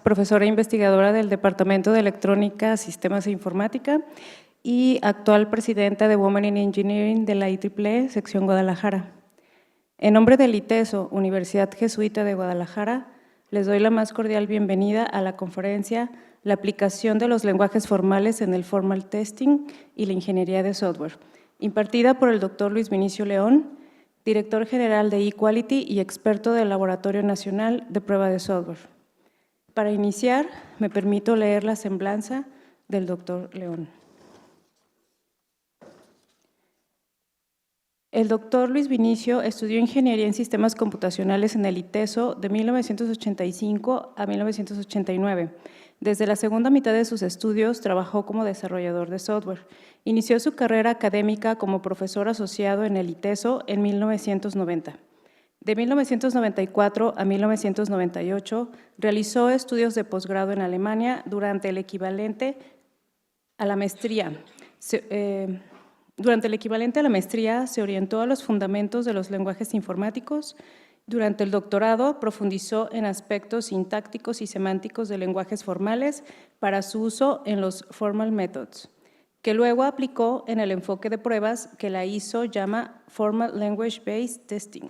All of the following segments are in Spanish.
Profesora investigadora del Departamento de Electrónica, Sistemas e Informática y actual presidenta de Women in Engineering de la IEEE, sección Guadalajara. En nombre del ITESO, Universidad Jesuita de Guadalajara, les doy la más cordial bienvenida a la conferencia La aplicación de los lenguajes formales en el Formal Testing y la Ingeniería de Software, impartida por el Dr. Luis Vinicio León, director general de eQuality y experto del Laboratorio Nacional de Prueba de Software. Para iniciar, me permito leer la semblanza del Dr. León. El Dr. Luis Vinicio estudió Ingeniería en Sistemas Computacionales en el ITESO de 1985 a 1989. Desde la segunda mitad de sus estudios trabajó como desarrollador de software. Inició su carrera académica como profesor asociado en el ITESO en 1990. De 1994 a 1998 realizó estudios de posgrado en Alemania durante el equivalente a la maestría. Durante el equivalente a la maestría se orientó a los fundamentos de los lenguajes informáticos. Durante el doctorado profundizó en aspectos sintácticos y semánticos de lenguajes formales para su uso en los Formal Methods, que luego aplicó en el enfoque de pruebas que la ISO llama Formal Language Based Testing.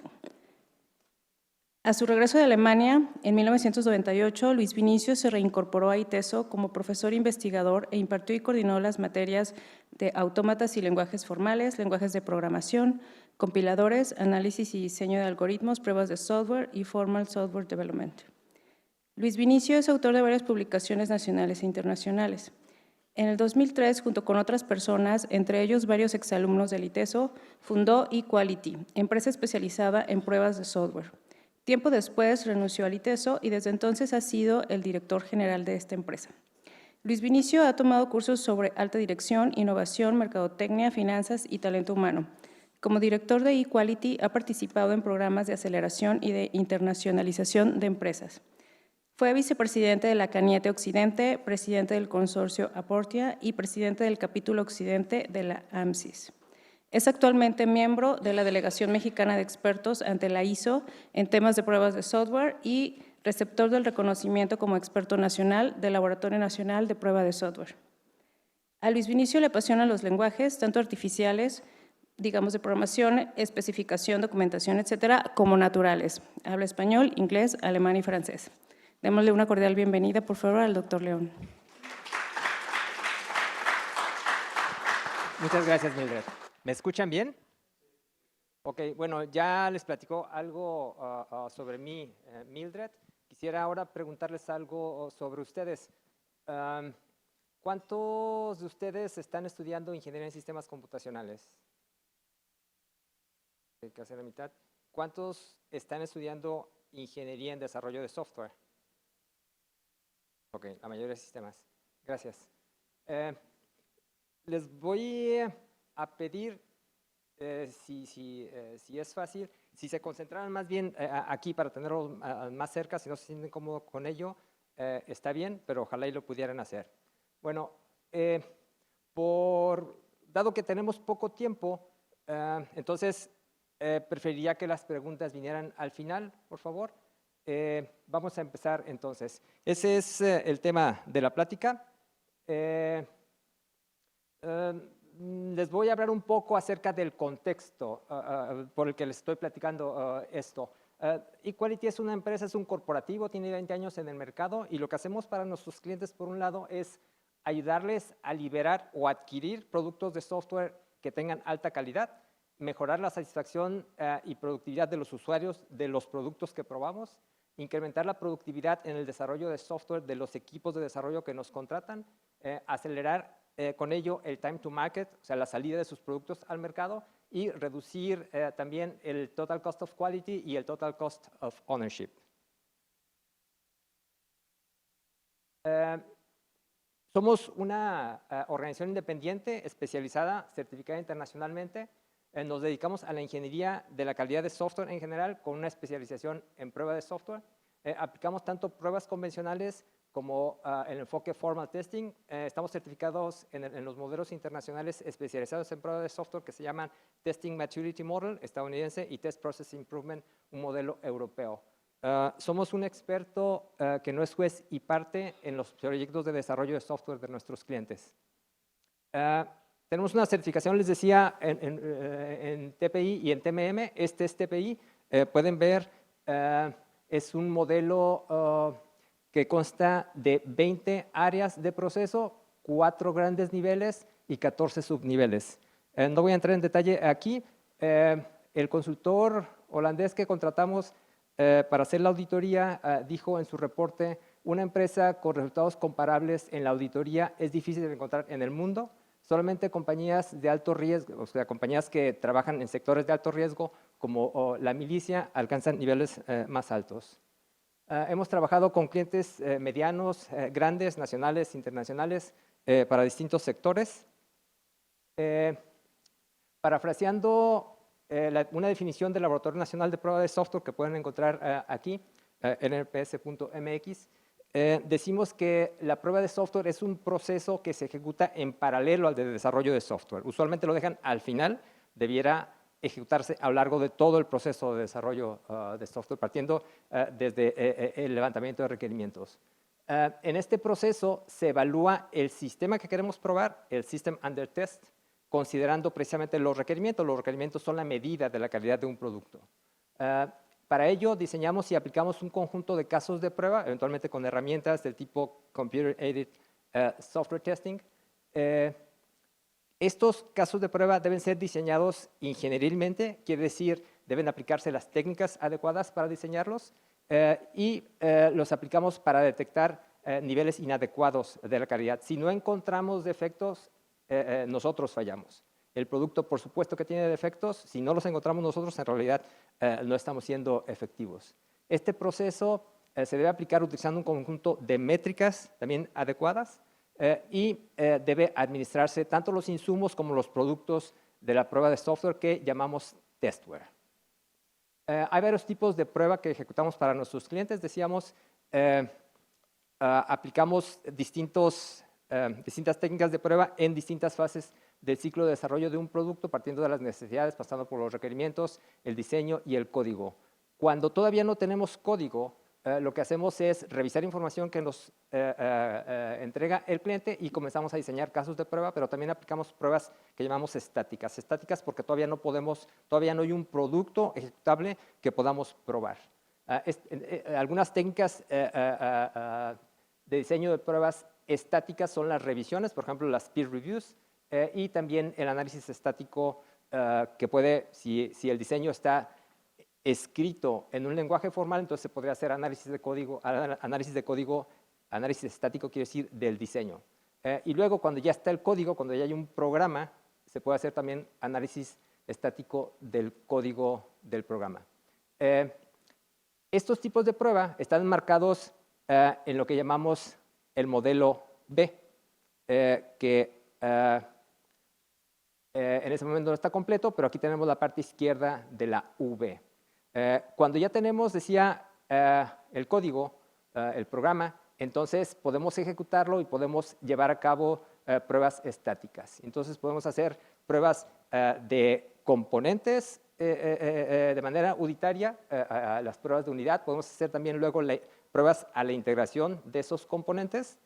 A su regreso de Alemania, en 1998, Luis Vinicio se reincorporó a ITESO como profesor investigador e impartió y coordinó las materias de autómatas y lenguajes formales, lenguajes de programación, compiladores, análisis y diseño de algoritmos, pruebas de software y Formal Software Development. Luis Vinicio es autor de varias publicaciones nacionales e internacionales. En el 2003, junto con otras personas, entre ellos varios exalumnos del ITESO, fundó eQuality, empresa especializada en pruebas de software. Tiempo después renunció al ITESO y desde entonces ha sido el director general de esta empresa. Luis Vinicio ha tomado cursos sobre alta dirección, innovación, mercadotecnia, finanzas y talento humano. Como director de eQuality ha participado en programas de aceleración y de internacionalización de empresas. Fue vicepresidente de la Caniete Occidente, presidente del consorcio Aportia y presidente del capítulo Occidente de la AMSIS. Es actualmente miembro de la Delegación Mexicana de Expertos ante la ISO en temas de pruebas de software y receptor del reconocimiento como experto nacional del Laboratorio Nacional de Prueba de Software. A Luis Vinicio le apasionan los lenguajes, tanto artificiales, digamos de programación, especificación, documentación, etcétera, como naturales. Habla español, inglés, alemán y francés. Démosle una cordial bienvenida, por favor, al doctor León. Muchas gracias, Mildred. ¿Me escuchan bien? Ok, bueno, ya les platico algo sobre mí, Mildred. Quisiera ahora preguntarles algo sobre ustedes. ¿Cuántos de ustedes están estudiando Ingeniería en Sistemas Computacionales? Hay que hacer la mitad. ¿Cuántos están estudiando Ingeniería en Desarrollo de Software? Ok, la mayoría de sistemas. Gracias. Les voy a pedir, si es fácil, si se concentraran más bien aquí para tenerlo más cerca, si no se sienten cómodos con ello, está bien, pero ojalá y lo pudieran hacer. Bueno, dado que tenemos poco tiempo, entonces preferiría que las preguntas vinieran al final, por favor. Vamos a empezar entonces. Ese es el tema de la plática. Les voy a hablar un poco acerca del contexto por el que les estoy platicando esto. eQuality es una empresa, es un corporativo, tiene 20 años en el mercado y lo que hacemos para nuestros clientes, por un lado, es ayudarles a liberar o adquirir productos de software que tengan alta calidad, mejorar la satisfacción y productividad de los usuarios de los productos que probamos, incrementar la productividad en el desarrollo de software de los equipos de desarrollo que nos contratan, acelerar con ello el time to market, o sea, la salida de sus productos al mercado y reducir también el total cost of quality y el total cost of ownership. Somos una organización independiente, especializada, certificada internacionalmente. Nos dedicamos a la ingeniería de la calidad de software en general, con una especialización en prueba de software. Aplicamos tanto pruebas convencionales como el enfoque Formal Testing. Estamos certificados en los modelos internacionales especializados en prueba de software que se llaman Testing Maturity Model estadounidense y Test Process Improvement, un modelo europeo. Somos un experto que no es juez y parte en los proyectos de desarrollo de software de nuestros clientes. Tenemos una certificación, les decía, en TPI y en TMM. Este es TPI. Pueden ver, es un modelo que consta de 20 áreas de proceso, 4 grandes niveles y 14 subniveles. No voy a entrar en detalle aquí. El consultor holandés que contratamos para hacer la auditoría dijo en su reporte: una empresa con resultados comparables en la auditoría es difícil de encontrar en el mundo. Solamente compañías de alto riesgo, o sea, compañías que trabajan en sectores de alto riesgo como la milicia, alcanzan niveles más altos. Hemos trabajado con clientes medianos, grandes, nacionales, internacionales, para distintos sectores. Parafraseando una definición del Laboratorio Nacional de Prueba de Software que pueden encontrar aquí, nps.mx, decimos que la prueba de software es un proceso que se ejecuta en paralelo al de desarrollo de software. Usualmente lo dejan al final, debiera ejecutarse a lo largo de todo el proceso de desarrollo de software, partiendo desde el levantamiento de requerimientos. En este proceso se evalúa el sistema que queremos probar, el System Under Test, considerando precisamente los requerimientos. Los requerimientos son la medida de la calidad de un producto. Para ello diseñamos y aplicamos un conjunto de casos de prueba, eventualmente con herramientas del tipo Computer Aided Software Testing. Estos casos de prueba deben ser diseñados ingenierilmente, quiere decir, deben aplicarse las técnicas adecuadas para diseñarlos y los aplicamos para detectar niveles inadecuados de la calidad. Si no encontramos defectos, nosotros fallamos. El producto, por supuesto que tiene defectos. Si no los encontramos nosotros, en realidad no estamos siendo efectivos. Este proceso se debe aplicar utilizando un conjunto de métricas también adecuadas y debe administrarse tanto los insumos como los productos de la prueba de software que llamamos testware. Hay varios tipos de prueba que ejecutamos para nuestros clientes. Decíamos, aplicamos distintas técnicas de prueba en distintas fases del ciclo de desarrollo de un producto, partiendo de las necesidades, pasando por los requerimientos, el diseño y el código. Cuando todavía no tenemos código, lo que hacemos es revisar información que nos entrega el cliente y comenzamos a diseñar casos de prueba, pero también aplicamos pruebas que llamamos estáticas. Estáticas porque todavía no hay un producto ejecutable que podamos probar. Algunas técnicas de diseño de pruebas estáticas son las revisiones, por ejemplo, las peer reviews, y también el análisis estático que puede, si el diseño está escrito en un lenguaje formal, entonces se podría hacer análisis de código, análisis estático quiere decir del diseño. Y luego cuando ya está el código, cuando ya hay un programa, se puede hacer también análisis estático del código del programa. Estos tipos de prueba están marcados en lo que llamamos el modelo B, que en ese momento no está completo, pero aquí tenemos la parte izquierda de la V. Cuando ya tenemos, decía, el código, el programa, entonces podemos ejecutarlo y podemos llevar a cabo pruebas estáticas. Entonces podemos hacer pruebas de componentes de manera unitaria, las pruebas de unidad. Podemos hacer también luego pruebas a la integración de esos componentes.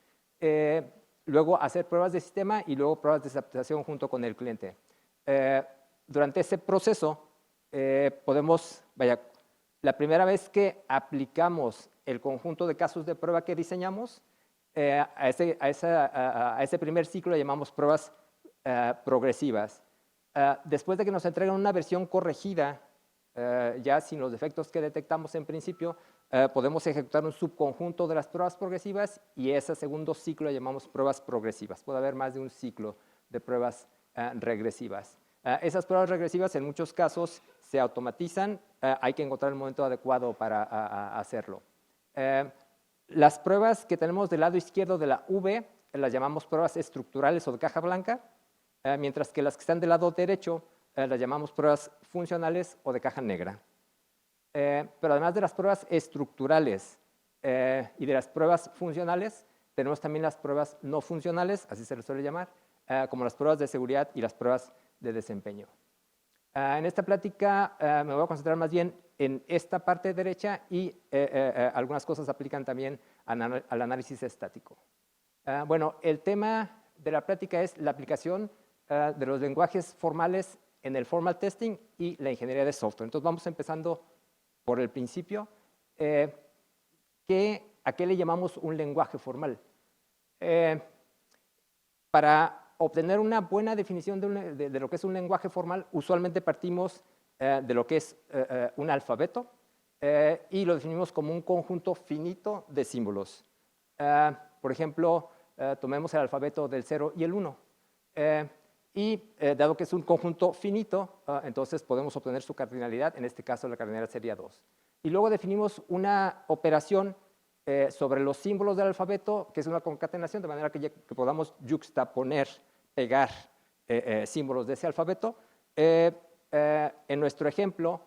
Luego hacer pruebas de sistema y luego pruebas de adaptación junto con el cliente. Durante ese proceso la primera vez que aplicamos el conjunto de casos de prueba que diseñamos, a ese primer ciclo le llamamos pruebas progresivas. Después de que nos entregan una versión corregida, ya sin los defectos que detectamos en principio, podemos ejecutar un subconjunto de las pruebas progresivas y ese segundo ciclo le llamamos pruebas progresivas. Puede haber más de un ciclo de pruebas regresivas. Esas pruebas regresivas en muchos casos se automatizan, hay que encontrar el momento adecuado para hacerlo. Las pruebas que tenemos del lado izquierdo de la V las llamamos pruebas estructurales o de caja blanca, mientras que las que están del lado derecho las llamamos pruebas funcionales o de caja negra. Pero además de las pruebas estructurales y de las pruebas funcionales, tenemos también las pruebas no funcionales, así se les suele llamar, como las pruebas de seguridad y las pruebas de desempeño. En esta plática me voy a concentrar más bien en esta parte derecha y algunas cosas aplican también al análisis estático. Bueno, el tema de la plática es la aplicación de los lenguajes formales en el formal testing y la ingeniería de software. Entonces vamos empezando por el principio. ¿A qué le llamamos un lenguaje formal? Para obtener una buena definición de lo que es un lenguaje formal, usualmente partimos de lo que es un alfabeto y lo definimos como un conjunto finito de símbolos. Por ejemplo, tomemos el alfabeto del 0 y el 1. Dado que es un conjunto finito, entonces podemos obtener su cardinalidad, en este caso la cardinalidad sería 2. Y luego definimos una operación sobre los símbolos del alfabeto, que es una concatenación, de manera que podamos juxtaponer, pegar símbolos de ese alfabeto. En nuestro ejemplo,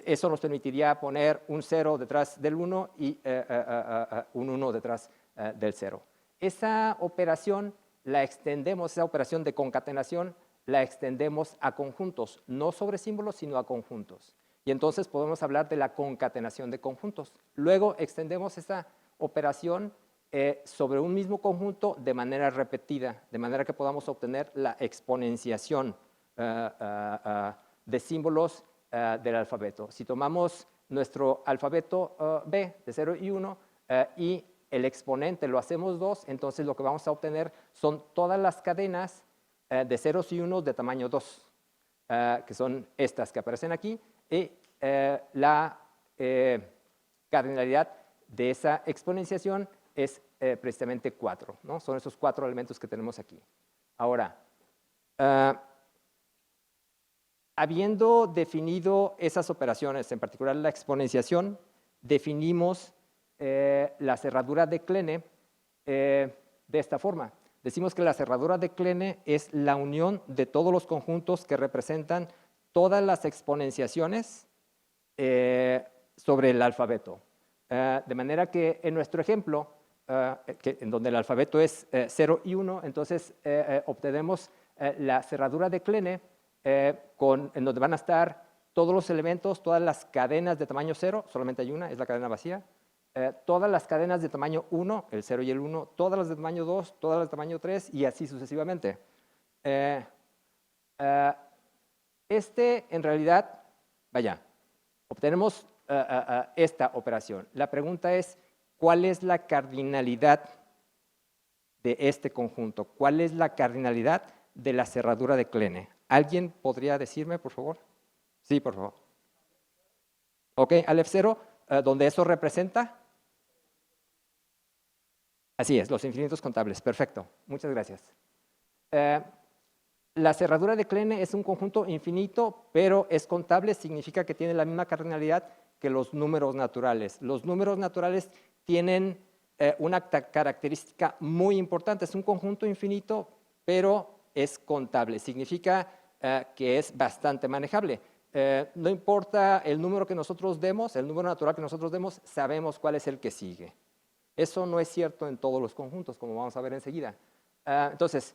eso nos permitiría poner un 0 detrás del 1 y un 1 detrás del 0. Esa operación la extendemos, esa operación de concatenación, la extendemos a conjuntos, no sobre símbolos, sino a conjuntos. Y entonces podemos hablar de la concatenación de conjuntos. Luego extendemos esa operación sobre un mismo conjunto de manera repetida, de manera que podamos obtener la exponenciación de símbolos del alfabeto. Si tomamos nuestro alfabeto B de 0 y 1 y el exponente lo hacemos 2, entonces lo que vamos a obtener son todas las cadenas de ceros y unos de tamaño 2, que son estas que aparecen aquí, y la cardinalidad de esa exponenciación es precisamente 4, ¿no? Son esos 4 elementos que tenemos aquí. Ahora, habiendo definido esas operaciones, en particular la exponenciación, definimos la cerradura de Kleene de esta forma. Decimos que la cerradura de Kleene es la unión de todos los conjuntos que representan todas las exponenciaciones sobre el alfabeto. De manera que en nuestro ejemplo, en donde el alfabeto es 0 y 1, entonces obtenemos la cerradura de Kleene en donde van a estar todos los elementos, todas las cadenas de tamaño 0, solamente hay una, es la cadena vacía, todas las cadenas de tamaño 1, el 0 y el 1, todas las de tamaño 2, todas las de tamaño 3 y así sucesivamente. En realidad, vaya, obtenemos esta operación. La pregunta es, ¿cuál es la cardinalidad de este conjunto? ¿Cuál es la cardinalidad de la cerradura de Kleene? ¿Alguien podría decirme, por favor? Sí, por favor. Ok, Aleph 0, donde eso representa. Así es, los infinitos contables. Perfecto, muchas gracias. La cerradura de Kleene es un conjunto infinito, pero es contable, significa que tiene la misma cardinalidad que los números naturales. Los números naturales tienen una característica muy importante. Es un conjunto infinito, pero es contable. Significa que es bastante manejable. No importa el número que nosotros demos, el número natural que nosotros demos, sabemos cuál es el que sigue. Eso no es cierto en todos los conjuntos, como vamos a ver enseguida. Entonces,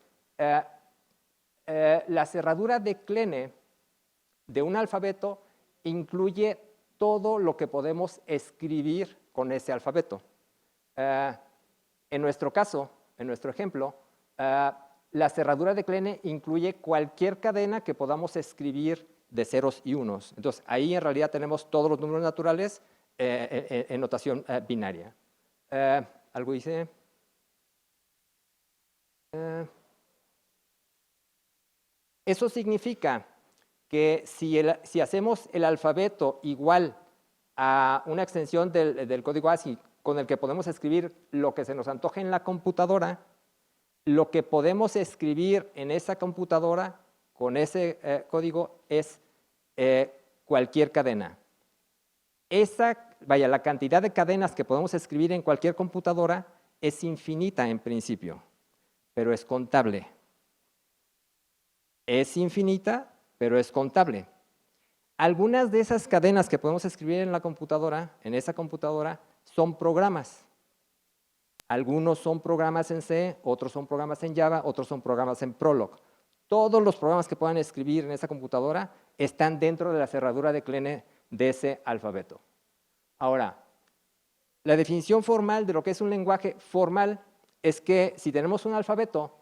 la cerradura de Kleene de un alfabeto incluye todo lo que podemos escribir con ese alfabeto. En nuestro caso, en nuestro ejemplo, la cerradura de Kleene incluye cualquier cadena que podamos escribir de ceros y unos. Entonces, ahí en realidad tenemos todos los números naturales en notación binaria. ¿Algo hice? Eso significa que si hacemos el alfabeto igual a una extensión del código ASCII con el que podemos escribir lo que se nos antoje en la computadora, lo que podemos escribir en esa computadora con ese código es cualquier cadena. La cantidad de cadenas que podemos escribir en cualquier computadora es infinita en principio, pero es contable. Es infinita, pero es contable. Algunas de esas cadenas que podemos escribir en la computadora, en esa computadora, son programas. Algunos son programas en C, otros son programas en Java, otros son programas en Prolog. todos los programas que puedan escribir en esa computadora están dentro de la cerradura de Kleene de ese alfabeto. Ahora, la definición formal de lo que es un lenguaje formal es que si tenemos un alfabeto,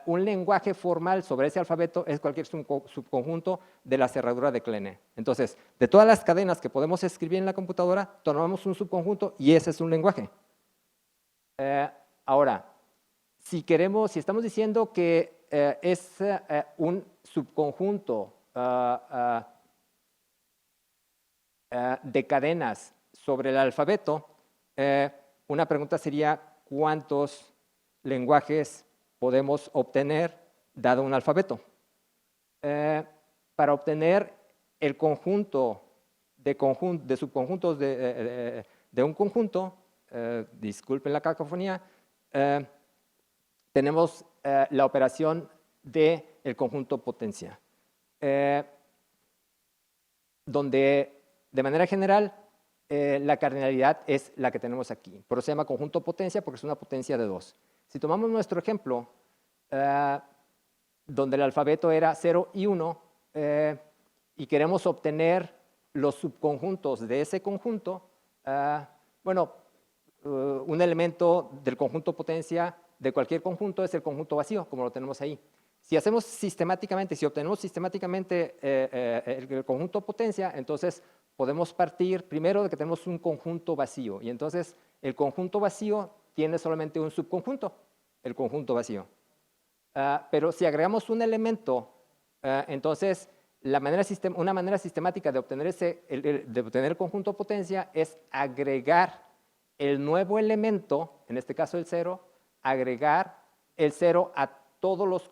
un lenguaje formal sobre ese alfabeto es cualquier subconjunto de la cerradura de Kleene. Entonces, de todas las cadenas que podemos escribir en la computadora, tomamos un subconjunto y ese es un lenguaje. Ahora, si estamos diciendo que es un subconjunto de cadenas sobre el alfabeto, una pregunta sería ¿cuántos lenguajes podemos obtener dado un alfabeto? Para obtener el conjunto de subconjuntos de un conjunto, disculpen la cacofonía, tenemos la operación del conjunto potencia, donde de manera general la cardinalidad es la que tenemos aquí. Por eso se llama conjunto potencia porque es una potencia de 2. Si tomamos nuestro ejemplo, donde el alfabeto era 0 y 1, y queremos obtener los subconjuntos de ese conjunto, un elemento del conjunto potencia de cualquier conjunto es el conjunto vacío, como lo tenemos ahí. Si obtenemos sistemáticamente el conjunto potencia, entonces podemos partir primero de que tenemos un conjunto vacío, y entonces el conjunto vacío tiene solamente un subconjunto, el conjunto vacío. Pero si agregamos un elemento, entonces una manera sistemática de obtener el conjunto potencia es agregar el nuevo elemento, en este caso el 0, agregar el 0 a todos los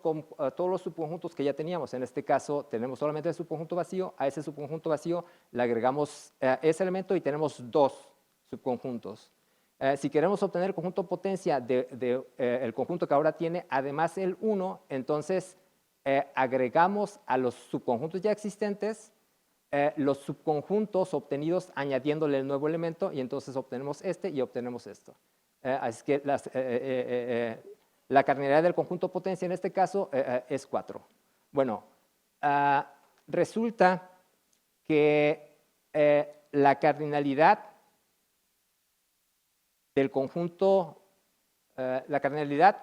subconjuntos que ya teníamos. En este caso tenemos solamente el subconjunto vacío, a ese subconjunto vacío le agregamos ese elemento y tenemos 2 subconjuntos. Si queremos obtener el conjunto potencia el conjunto que ahora tiene además el 1, entonces agregamos a los subconjuntos ya existentes los subconjuntos obtenidos añadiéndole el nuevo elemento, y entonces obtenemos este y obtenemos esto. Así que la cardinalidad del conjunto potencia en este caso es 4. Bueno, resulta que la cardinalidad del conjunto, la cantidad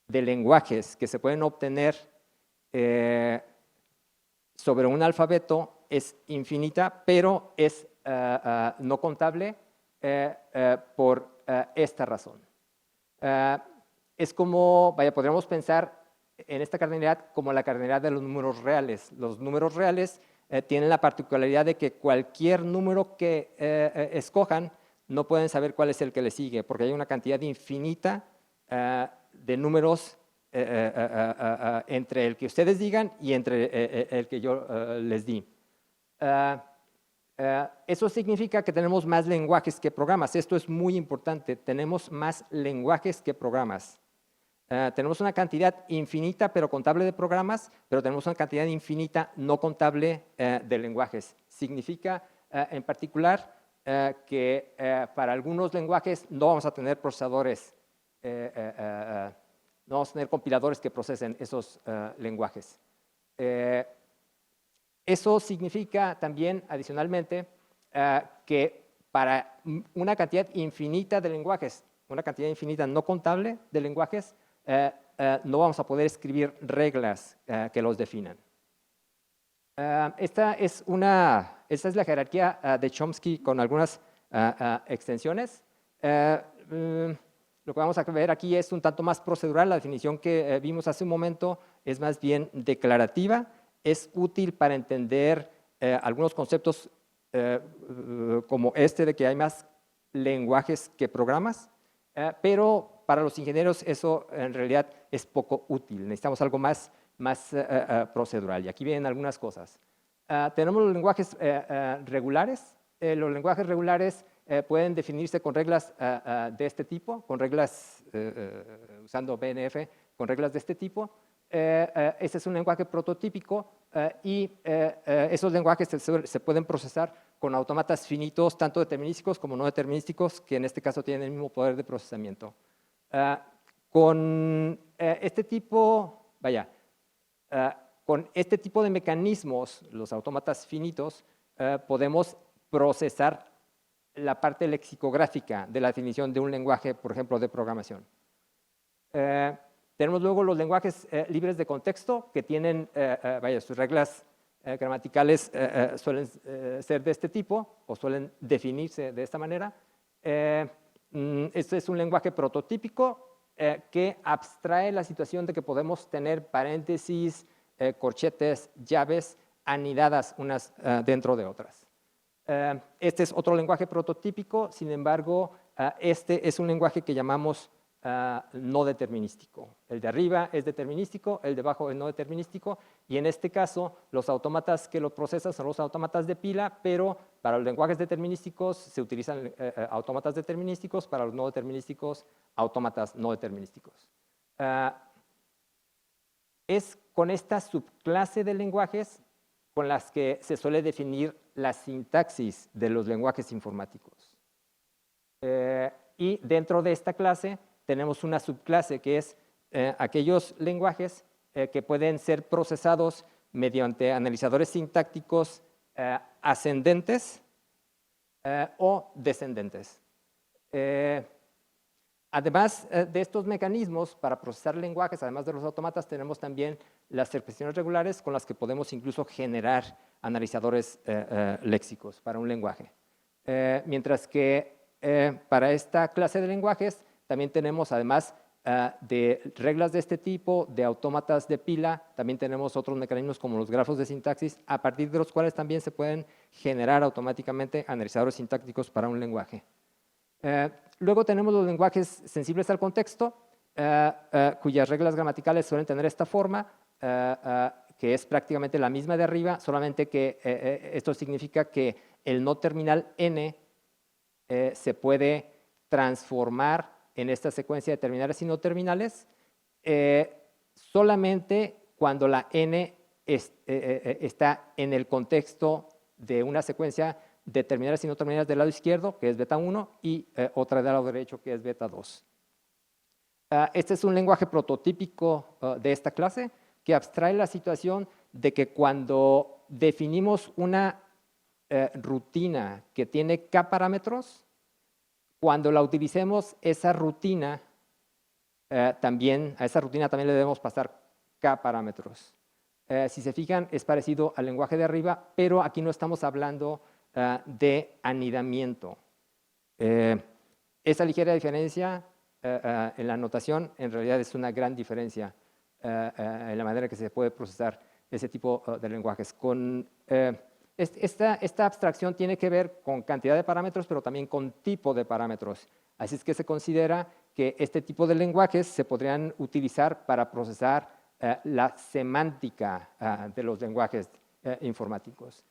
de lenguajes que se pueden obtener sobre un alfabeto es infinita, pero es no contable por esta razón. Es como, podríamos pensar en esta cardinalidad como la cardinalidad de los números reales. Los números reales tienen la particularidad de que cualquier número que escojan no pueden saber cuál es el que le sigue, porque hay una cantidad infinita de números entre el que ustedes digan y entre el que yo les di. Eso significa que tenemos más lenguajes que programas. Esto es muy importante. Tenemos más lenguajes que programas. Tenemos una cantidad infinita pero contable de programas, pero tenemos una cantidad infinita no contable de lenguajes. Significa en particular que para algunos lenguajes no vamos a tener procesadores, no vamos a tener compiladores que procesen esos lenguajes. Eso significa también, adicionalmente, que para una cantidad infinita de lenguajes, una cantidad infinita no contable de lenguajes, no vamos a poder escribir reglas que los definan. Esta es la jerarquía de Chomsky con algunas extensiones. Lo que vamos a ver aquí es un tanto más procedural. La definición que vimos hace un momento es más bien declarativa. Es útil para entender algunos conceptos como este de que hay más lenguajes que programas, pero para los ingenieros eso en realidad es poco útil. Necesitamos algo más procedural. Y aquí vienen algunas cosas. Tenemos los lenguajes regulares. Los lenguajes regulares pueden definirse con reglas de este tipo, con reglas usando BNF, con reglas de este tipo. Este es un lenguaje prototípico y esos lenguajes se pueden procesar con autómatas finitos, tanto determinísticos como no determinísticos, que en este caso tienen el mismo poder de procesamiento. Con este tipo, con este tipo de mecanismos, los autómatas finitos, podemos procesar la parte lexicográfica de la definición de un lenguaje, por ejemplo, de programación. Tenemos luego los lenguajes libres de contexto, que tienen, sus reglas gramaticales suelen ser de este tipo, o suelen definirse de esta manera. Este es un lenguaje prototípico que abstrae la situación de que podemos tener paréntesis, corchetes, llaves anidadas unas dentro de otras. Este es otro lenguaje prototípico, sin embargo, este es un lenguaje que llamamos no determinístico. El de arriba es determinístico, el de abajo es no determinístico, y en este caso los autómatas que lo procesan son los autómatas de pila, pero para los lenguajes determinísticos se utilizan autómatas determinísticos, para los no determinísticos, autómatas no determinísticos. Es con esta subclase de lenguajes con las que se suele definir la sintaxis de los lenguajes informáticos. Y dentro de esta clase tenemos una subclase que es aquellos lenguajes que pueden ser procesados mediante analizadores sintácticos ascendentes o descendentes. Además de estos mecanismos para procesar lenguajes, además de los autómatas, tenemos también las expresiones regulares con las que podemos incluso generar analizadores léxicos para un lenguaje. Mientras que para esta clase de lenguajes también tenemos, además de reglas de este tipo, de autómatas de pila, también tenemos otros mecanismos como los grafos de sintaxis, a partir de los cuales también se pueden generar automáticamente analizadores sintácticos para un lenguaje. Luego tenemos los lenguajes sensibles al contexto, cuyas reglas gramaticales suelen tener esta forma, que es prácticamente la misma de arriba, solamente que esto significa que el no terminal n se puede transformar en esta secuencia de terminales y no terminales solamente cuando la n está en el contexto de una secuencia de terminales y no terminales del lado izquierdo, que es beta 1, y otra del lado derecho, que es beta 2. Este es un lenguaje prototípico de esta clase, que abstrae la situación de que cuando definimos una rutina que tiene k parámetros, cuando la utilicemos esa rutina, a esa rutina también le debemos pasar k parámetros. Si se fijan, es parecido al lenguaje de arriba, pero aquí no estamos hablando de anidamiento. Esa ligera diferencia en la notación en realidad es una gran diferencia en la manera que se puede procesar ese tipo de lenguajes. Esta abstracción tiene que ver con cantidad de parámetros, pero también con tipo de parámetros. Así es que se considera que este tipo de lenguajes se podrían utilizar para procesar la semántica de los lenguajes informáticos.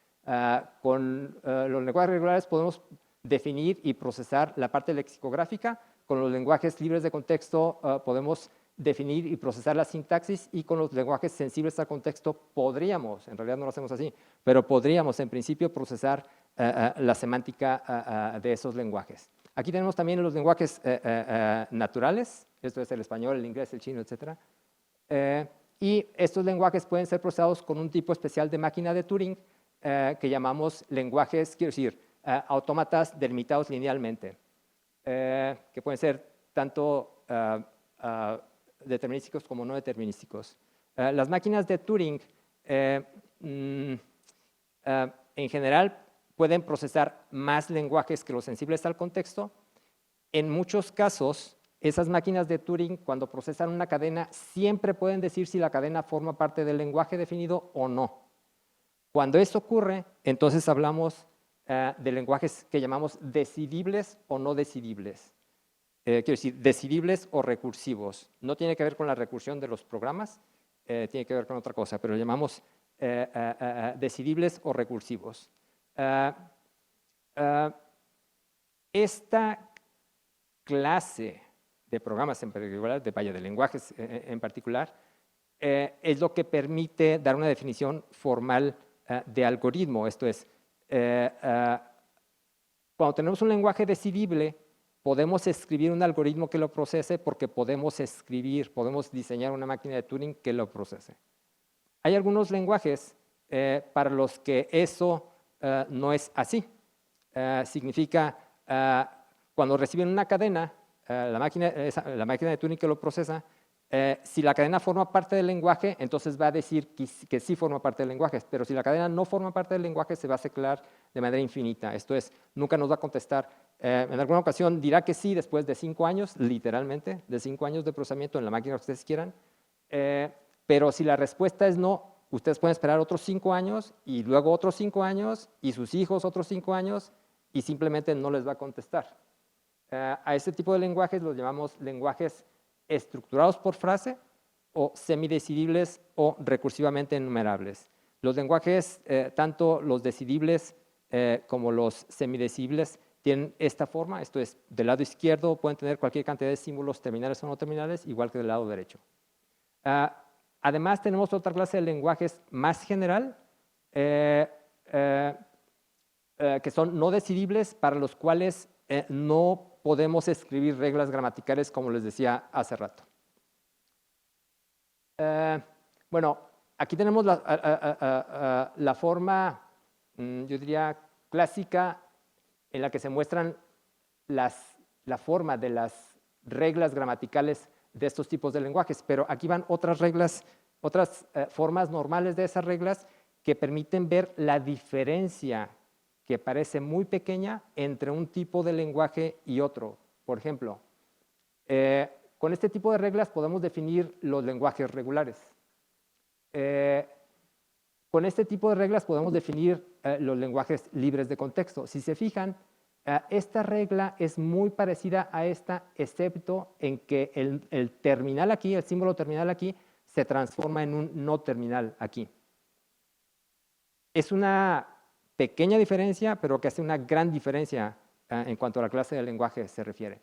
Con los lenguajes regulares podemos definir y procesar la parte lexicográfica. Con los lenguajes libres de contexto podemos definir y procesar la sintaxis, y con los lenguajes sensibles al contexto podríamos, en realidad no lo hacemos así, pero podríamos en principio procesar la semántica de esos lenguajes. Aquí tenemos también los lenguajes naturales, esto es el español, el inglés, el chino, etc. Y estos lenguajes pueden ser procesados con un tipo especial de máquina de Turing que llamamos lenguajes, quiero decir, autómatas delimitados linealmente, que pueden ser tanto determinísticos como no determinísticos. Las máquinas de Turing en general pueden procesar más lenguajes que los sensibles al contexto. En muchos casos, esas máquinas de Turing, cuando procesan una cadena, siempre pueden decir si la cadena forma parte del lenguaje definido o no. Cuando eso ocurre, entonces hablamos de lenguajes que llamamos decidibles o no decidibles. Quiero decir, decidibles o recursivos. No tiene que ver con la recursión de los programas, tiene que ver con otra cosa, pero lo llamamos decidibles o recursivos. Esta clase de programas en particular, de lenguajes en particular, es lo que permite dar una definición formal de algoritmo. Esto es, cuando tenemos un lenguaje decidible, podemos escribir un algoritmo que lo procese porque podemos diseñar una máquina de Turing que lo procese. Hay algunos lenguajes para los que eso no es así. Significa, cuando reciben una cadena, la máquina de Turing que lo procesa, si la cadena forma parte del lenguaje, entonces va a decir que sí forma parte del lenguaje, pero si la cadena no forma parte del lenguaje, se va a ciclar de manera infinita. Esto es, nunca nos va a contestar. En alguna ocasión dirá que sí después de 5 años, literalmente, de 5 años de procesamiento en la máquina que ustedes quieran, pero si la respuesta es no, ustedes pueden esperar otros 5 años y luego otros 5 años y sus hijos otros 5 años y simplemente no les va a contestar. A este tipo de lenguajes los llamamos lenguajes estructurados por frase o semidecidibles o recursivamente enumerables. Los lenguajes, tanto los decidibles como los semidecidibles, tienen esta forma, esto es, del lado izquierdo pueden tener cualquier cantidad de símbolos terminales o no terminales, igual que del lado derecho. Además, tenemos otra clase de lenguajes más general, que son no decidibles, para los cuales no podemos escribir reglas gramaticales, como les decía hace rato. Bueno, aquí tenemos la forma, yo diría, clásica en la que se muestran la forma de las reglas gramaticales de estos tipos de lenguajes, pero aquí van otras reglas, otras formas normales de esas reglas que permiten ver la diferencia que parece muy pequeña entre un tipo de lenguaje y otro. Por ejemplo, con este tipo de reglas podemos definir los lenguajes regulares. Con este tipo de reglas podemos definir los lenguajes libres de contexto. Si se fijan, esta regla es muy parecida a esta, excepto en que el terminal aquí, el símbolo terminal aquí, se transforma en un no terminal aquí. Es una pequeña diferencia, pero que hace una gran diferencia en cuanto a la clase de lenguaje se refiere.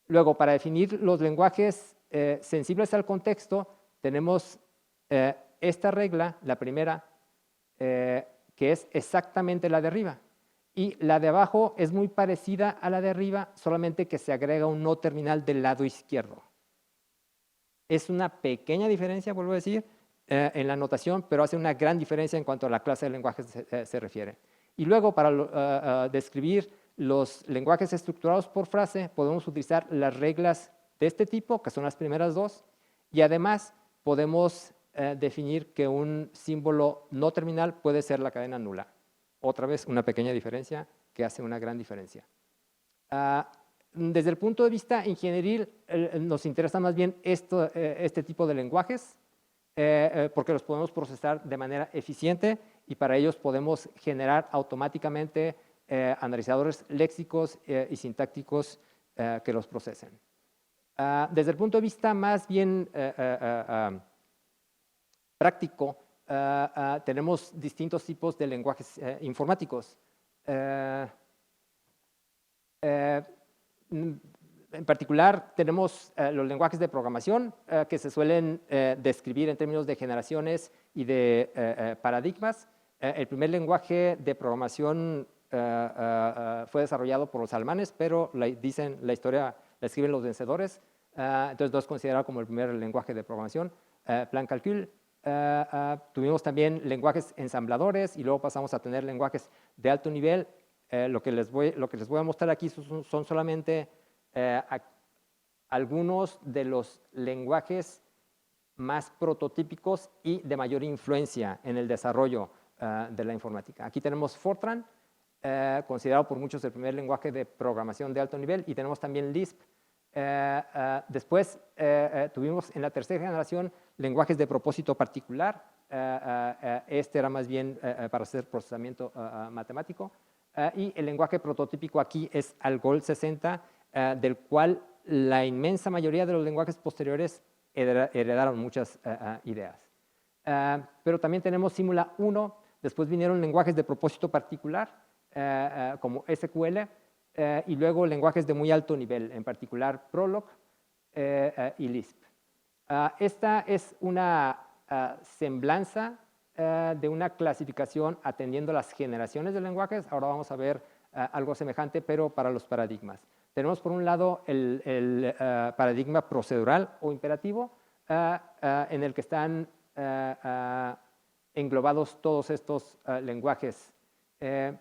Luego, para definir los lenguajes sensibles al contexto, tenemos esta regla, la primera, que es exactamente la de arriba. Y la de abajo es muy parecida a la de arriba, solamente que se agrega un no terminal del lado izquierdo. Es una pequeña diferencia, vuelvo a decir, en la notación, pero hace una gran diferencia en cuanto a la clase de lenguajes se refiere. Y luego, para describir los lenguajes estructurados por frase, podemos utilizar las reglas de este tipo, que son las primeras dos, y además podemos definir que un símbolo no terminal puede ser la cadena nula. Otra vez, una pequeña diferencia que hace una gran diferencia. Desde el punto de vista ingenieril, nos interesa más bien este tipo de lenguajes, porque los podemos procesar de manera eficiente y para ellos podemos generar automáticamente analizadores léxicos y sintácticos que los procesen. Desde el punto de vista más bien práctico, tenemos distintos tipos de lenguajes informáticos. En particular, tenemos los lenguajes de programación que se suelen describir en términos de generaciones y de paradigmas. El primer lenguaje de programación fue desarrollado por los alemanes, pero la historia la escriben los vencedores, entonces no es considerado como el primer lenguaje de programación. Plan Calcul. Tuvimos también lenguajes ensambladores y luego pasamos a tener lenguajes de alto nivel. Lo que les voy a mostrar aquí son solamente algunos de los lenguajes más prototípicos y de mayor influencia en el desarrollo de la informática. Aquí tenemos Fortran, considerado por muchos el primer lenguaje de programación de alto nivel, y tenemos también Lisp. Después tuvimos en la tercera generación lenguajes de propósito particular. Este era más bien para hacer procesamiento matemático. Y el lenguaje prototípico aquí es Algol 60, del cual la inmensa mayoría de los lenguajes posteriores heredaron muchas ideas. Pero también tenemos Simula 1, después vinieron lenguajes de propósito particular, como SQL, y luego lenguajes de muy alto nivel, en particular Prolog y Lisp. Esta es una semblanza de una clasificación atendiendo las generaciones de lenguajes. Ahora vamos a ver algo semejante, pero para los paradigmas. Tenemos por un lado el paradigma procedural o imperativo, en el que están englobados todos estos lenguajes.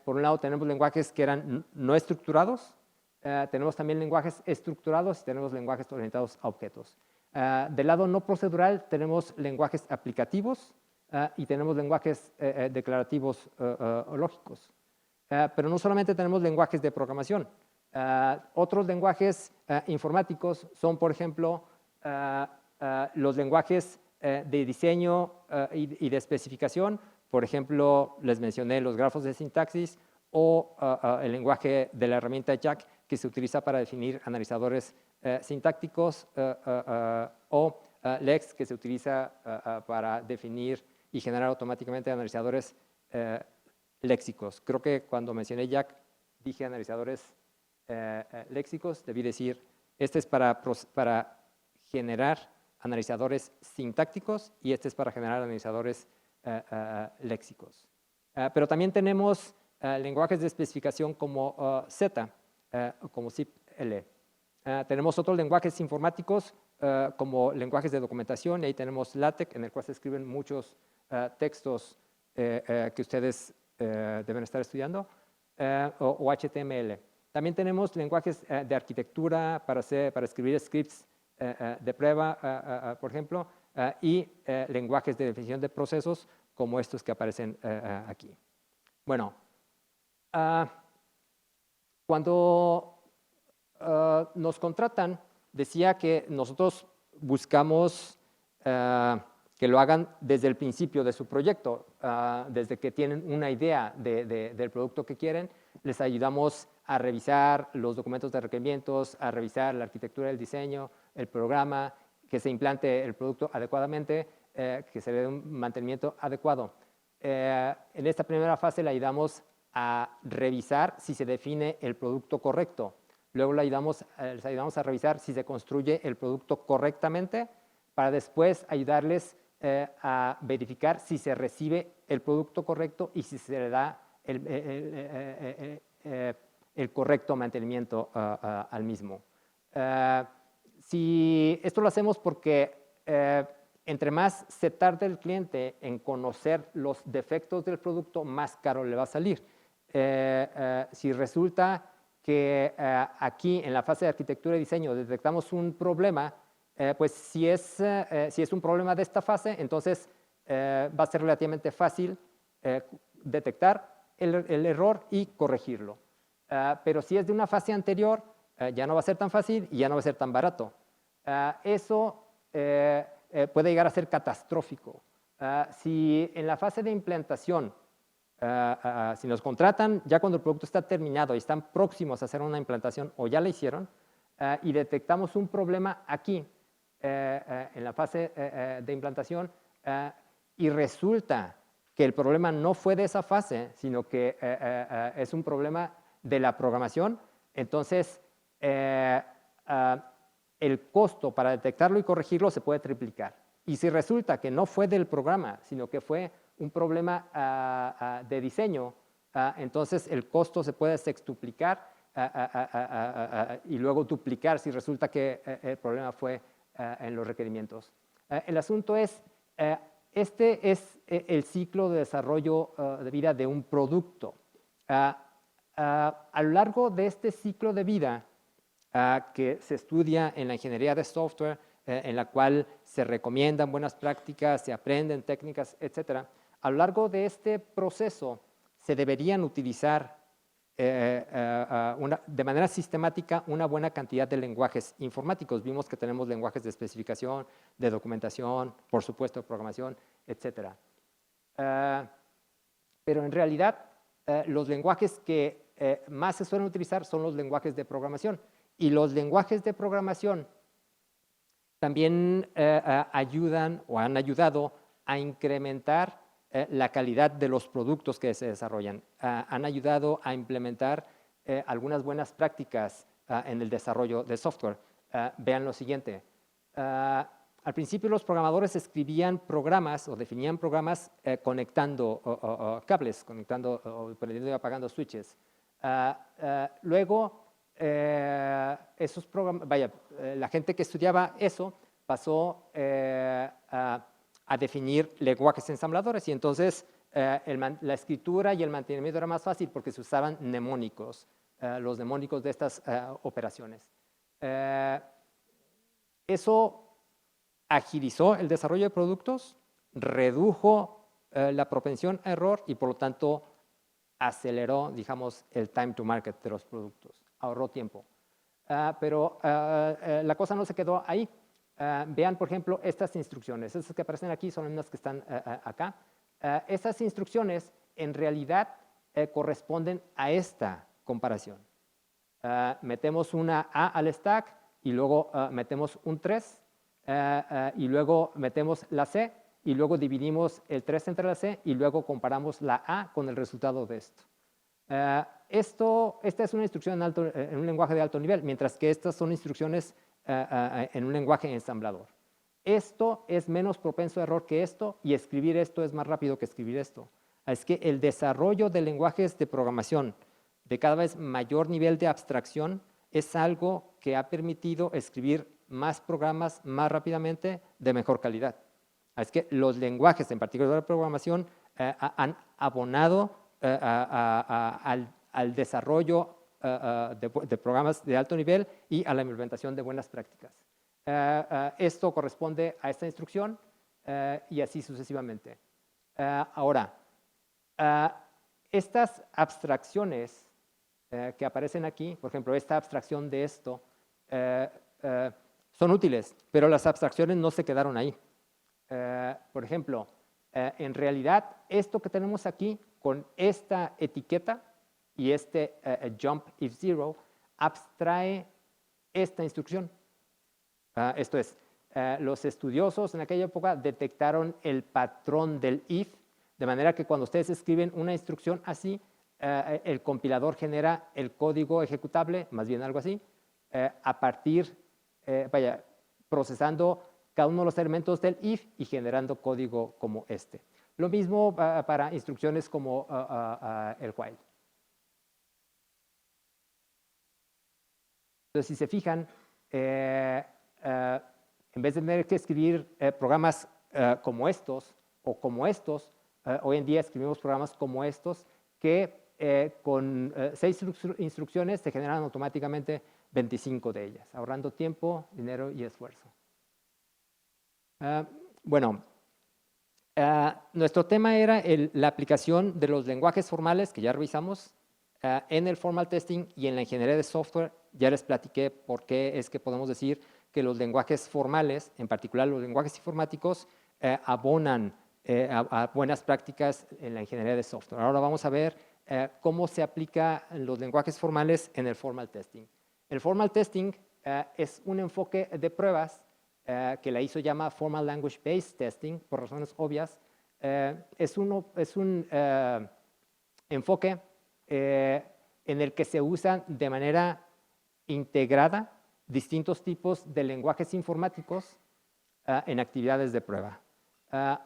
Por un lado tenemos lenguajes que eran no estructurados, tenemos también lenguajes estructurados y tenemos lenguajes orientados a objetos. Del lado no procedural tenemos lenguajes aplicativos y tenemos lenguajes declarativos o lógicos. Pero no solamente tenemos lenguajes de programación. Otros lenguajes informáticos son, por ejemplo, los lenguajes de diseño y de especificación. Por ejemplo, les mencioné los grafos de sintaxis o el lenguaje de la herramienta Jack, que se utiliza para definir analizadores sintácticos, o Lex, que se utiliza para definir y generar automáticamente analizadores léxicos. Creo que cuando mencioné Jack dije analizadores léxicos, debí decir, este es para generar analizadores sintácticos y este es para generar analizadores léxicos. Pero también tenemos lenguajes de especificación como Z, como zip-L. Tenemos otros lenguajes informáticos como lenguajes de documentación, y ahí tenemos LaTeX, en el cual se escriben muchos textos que ustedes deben estar estudiando, o HTML. También tenemos lenguajes de arquitectura para escribir scripts de prueba, por ejemplo, y lenguajes de definición de procesos como estos que aparecen aquí. Bueno, cuando nos contratan, decía que nosotros buscamos que lo hagan desde el principio de su proyecto, desde que tienen una idea del producto que quieren, les ayudamos a revisar los documentos de requerimientos, a revisar la arquitectura del diseño, el programa, que se implante el producto adecuadamente, que se le dé un mantenimiento adecuado. En esta primera fase le ayudamos a revisar si se define el producto correcto. Luego les ayudamos a revisar si se construye el producto correctamente, para después ayudarles a verificar si se recibe el producto correcto y si se le da el correcto mantenimiento al mismo. Si esto lo hacemos porque entre más se tarde el cliente en conocer los defectos del producto, más caro le va a salir. Si resulta que aquí en la fase de arquitectura y diseño detectamos un problema, pues si es un problema de esta fase, entonces va a ser relativamente fácil detectar el error y corregirlo. Pero si es de una fase anterior, ya no va a ser tan fácil y ya no va a ser tan barato. Eso puede llegar a ser catastrófico. Si en la fase de implantación, si nos contratan ya cuando el producto está terminado y están próximos a hacer una implantación o ya la hicieron, y detectamos un problema aquí, en la fase de implantación, y resulta que el problema no fue de esa fase, sino que es un problema de la programación, entonces el costo para detectarlo y corregirlo se puede triplicar. Y si resulta que no fue del programa, sino que fue un problema de diseño, entonces el costo se puede sextuplicar y luego duplicar si resulta que el problema fue en los requerimientos. El asunto es, este es el ciclo de desarrollo de vida de un producto. A lo largo de este ciclo de vida que se estudia en la ingeniería de software, en la cual se recomiendan buenas prácticas, se aprenden técnicas, etc. A lo largo de este proceso se deberían utilizar de manera sistemática una buena cantidad de lenguajes informáticos. Vimos que tenemos lenguajes de especificación, de documentación, por supuesto de programación, etc. Pero en realidad los lenguajes que más se suelen utilizar son los lenguajes de programación. Y los lenguajes de programación también ayudan o han ayudado a incrementar la calidad de los productos que se desarrollan. Han ayudado a implementar algunas buenas prácticas en el desarrollo de software. Vean lo siguiente. Al principio los programadores escribían programas o definían programas conectando cables, conectando o prendiendo y apagando switches. Luego, esos programas, la gente que estudiaba eso pasó a definir lenguajes ensambladores y entonces la escritura y el mantenimiento era más fácil porque se usaban mnemónicos, los mnemónicos de estas operaciones. Eso agilizó el desarrollo de productos, redujo la propensión a error y por lo tanto aceleró, digamos, el time to market de los productos, ahorró tiempo. Pero la cosa no se quedó ahí. Vean, por ejemplo, estas instrucciones. Estas que aparecen aquí son unas que están acá. Estas instrucciones en realidad corresponden a esta comparación. Metemos una A al stack y luego metemos un 3 y luego metemos la C y luego dividimos el 3 entre la C y luego comparamos la A con el resultado de esto. Esta es una instrucción en un lenguaje de alto nivel, mientras que estas son instrucciones en un lenguaje ensamblador. Esto es menos propenso a error que esto y escribir esto es más rápido que escribir esto. Es que el desarrollo de lenguajes de programación de cada vez mayor nivel de abstracción es algo que ha permitido escribir más programas más rápidamente de mejor calidad. Es que los lenguajes, en particular de programación, han abonado al desarrollo de programas de alto nivel y a la implementación de buenas prácticas. Esto corresponde a esta instrucción y así sucesivamente. Ahora, estas abstracciones que aparecen aquí, por ejemplo, esta abstracción de esto, son útiles, pero las abstracciones no se quedaron ahí. Por ejemplo, en realidad, esto que tenemos aquí con esta etiqueta y este jump if zero abstrae esta instrucción. Esto es, los estudiosos en aquella época detectaron el patrón del if, de manera que cuando ustedes escriben una instrucción así, el compilador genera el código ejecutable, más bien algo así, a partir, procesando cada uno de los elementos del if y generando código como este. Lo mismo para instrucciones como el while. Entonces, si se fijan, en vez de tener que escribir programas como estos o como estos, hoy en día escribimos programas como estos que con 6 instrucciones se generan automáticamente 25 de ellas, ahorrando tiempo, dinero y esfuerzo. Bueno, nuestro tema era la aplicación de los lenguajes formales que ya revisamos en el formal testing y en la ingeniería de software. Ya les platiqué por qué es que podemos decir que los lenguajes formales, en particular los lenguajes informáticos, abonan a buenas prácticas en la ingeniería de software. Ahora vamos a ver cómo se aplica los lenguajes formales en el formal testing. El formal testing es un enfoque de pruebas que la ISO llama Formal Language Based Testing, por razones obvias. Es un enfoque en el que se usan de manera integrada distintos tipos de lenguajes informáticos en actividades de prueba.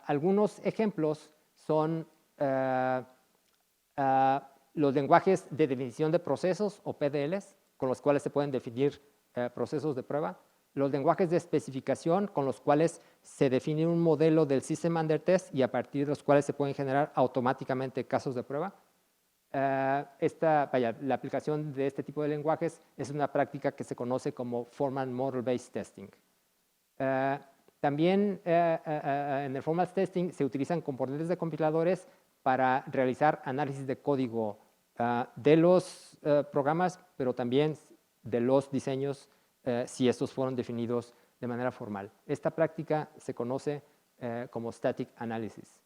Algunos ejemplos son los lenguajes de definición de procesos o PDLs, con los cuales se pueden definir procesos de prueba. Los lenguajes de especificación, con los cuales se define un modelo del System Under Test y a partir de los cuales se pueden generar automáticamente casos de prueba. La aplicación de este tipo de lenguajes es una práctica que se conoce como Formal Model Based Testing. También en el Formal Testing se utilizan componentes de compiladores para realizar análisis de código de los programas, pero también de los diseños si estos fueron definidos de manera formal. Esta práctica se conoce como Static Analysis.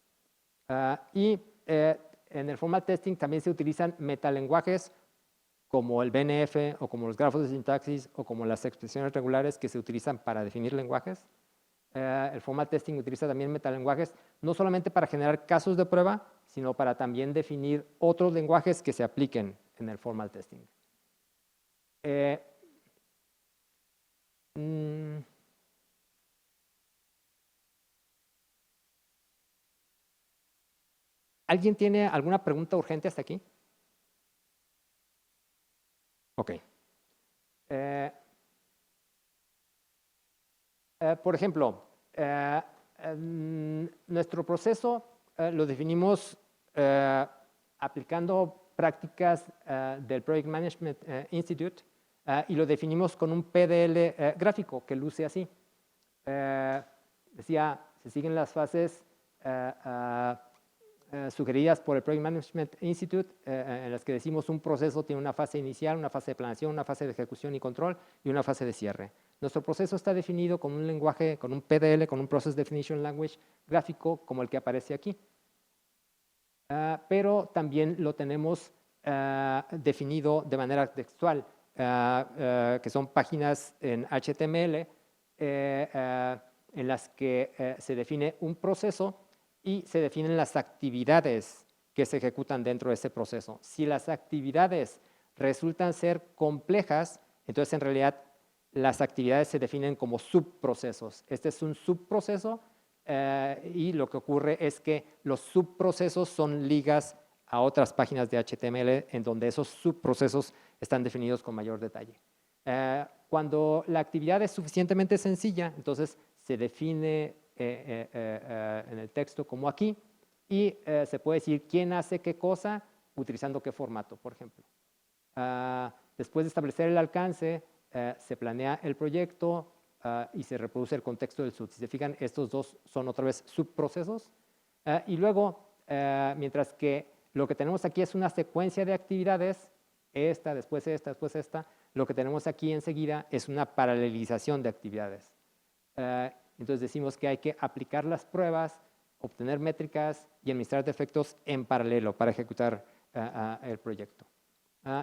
En el formal testing también se utilizan metalenguajes como el BNF o como los grafos de sintaxis o como las expresiones regulares que se utilizan para definir lenguajes. El formal testing utiliza también metalenguajes no solamente para generar casos de prueba, sino para también definir otros lenguajes que se apliquen en el formal testing. ¿Alguien tiene alguna pregunta urgente hasta aquí? Ok. Por ejemplo, nuestro proceso lo definimos aplicando prácticas del Project Management Institute y lo definimos con un PDL gráfico que luce así. Decía, se siguen las fases sugeridas por el Project Management Institute, en las que decimos un proceso tiene una fase inicial, una fase de planeación, una fase de ejecución y control y una fase de cierre. Nuestro proceso está definido con un lenguaje, con un PDL, con un Process Definition Language gráfico como el que aparece aquí. Pero también lo tenemos definido de manera textual, que son páginas en HTML en las que se define un proceso y se definen las actividades que se ejecutan dentro de ese proceso. Si las actividades resultan ser complejas, entonces en realidad las actividades se definen como subprocesos. Este es un subproceso y lo que ocurre es que los subprocesos son ligas a otras páginas de HTML en donde esos subprocesos están definidos con mayor detalle. Cuando la actividad es suficientemente sencilla, entonces se define en el texto como aquí y se puede decir quién hace qué cosa utilizando qué formato, por ejemplo. Después de establecer el alcance, se planea el proyecto y se reproduce el contexto del sub. Si se fijan, estos dos son otra vez subprocesos. Y luego, mientras que lo que tenemos aquí es una secuencia de actividades, esta, después esta, después esta, lo que tenemos aquí enseguida es una paralelización de actividades. Entonces decimos que hay que aplicar las pruebas, obtener métricas y administrar defectos en paralelo para ejecutar el proyecto.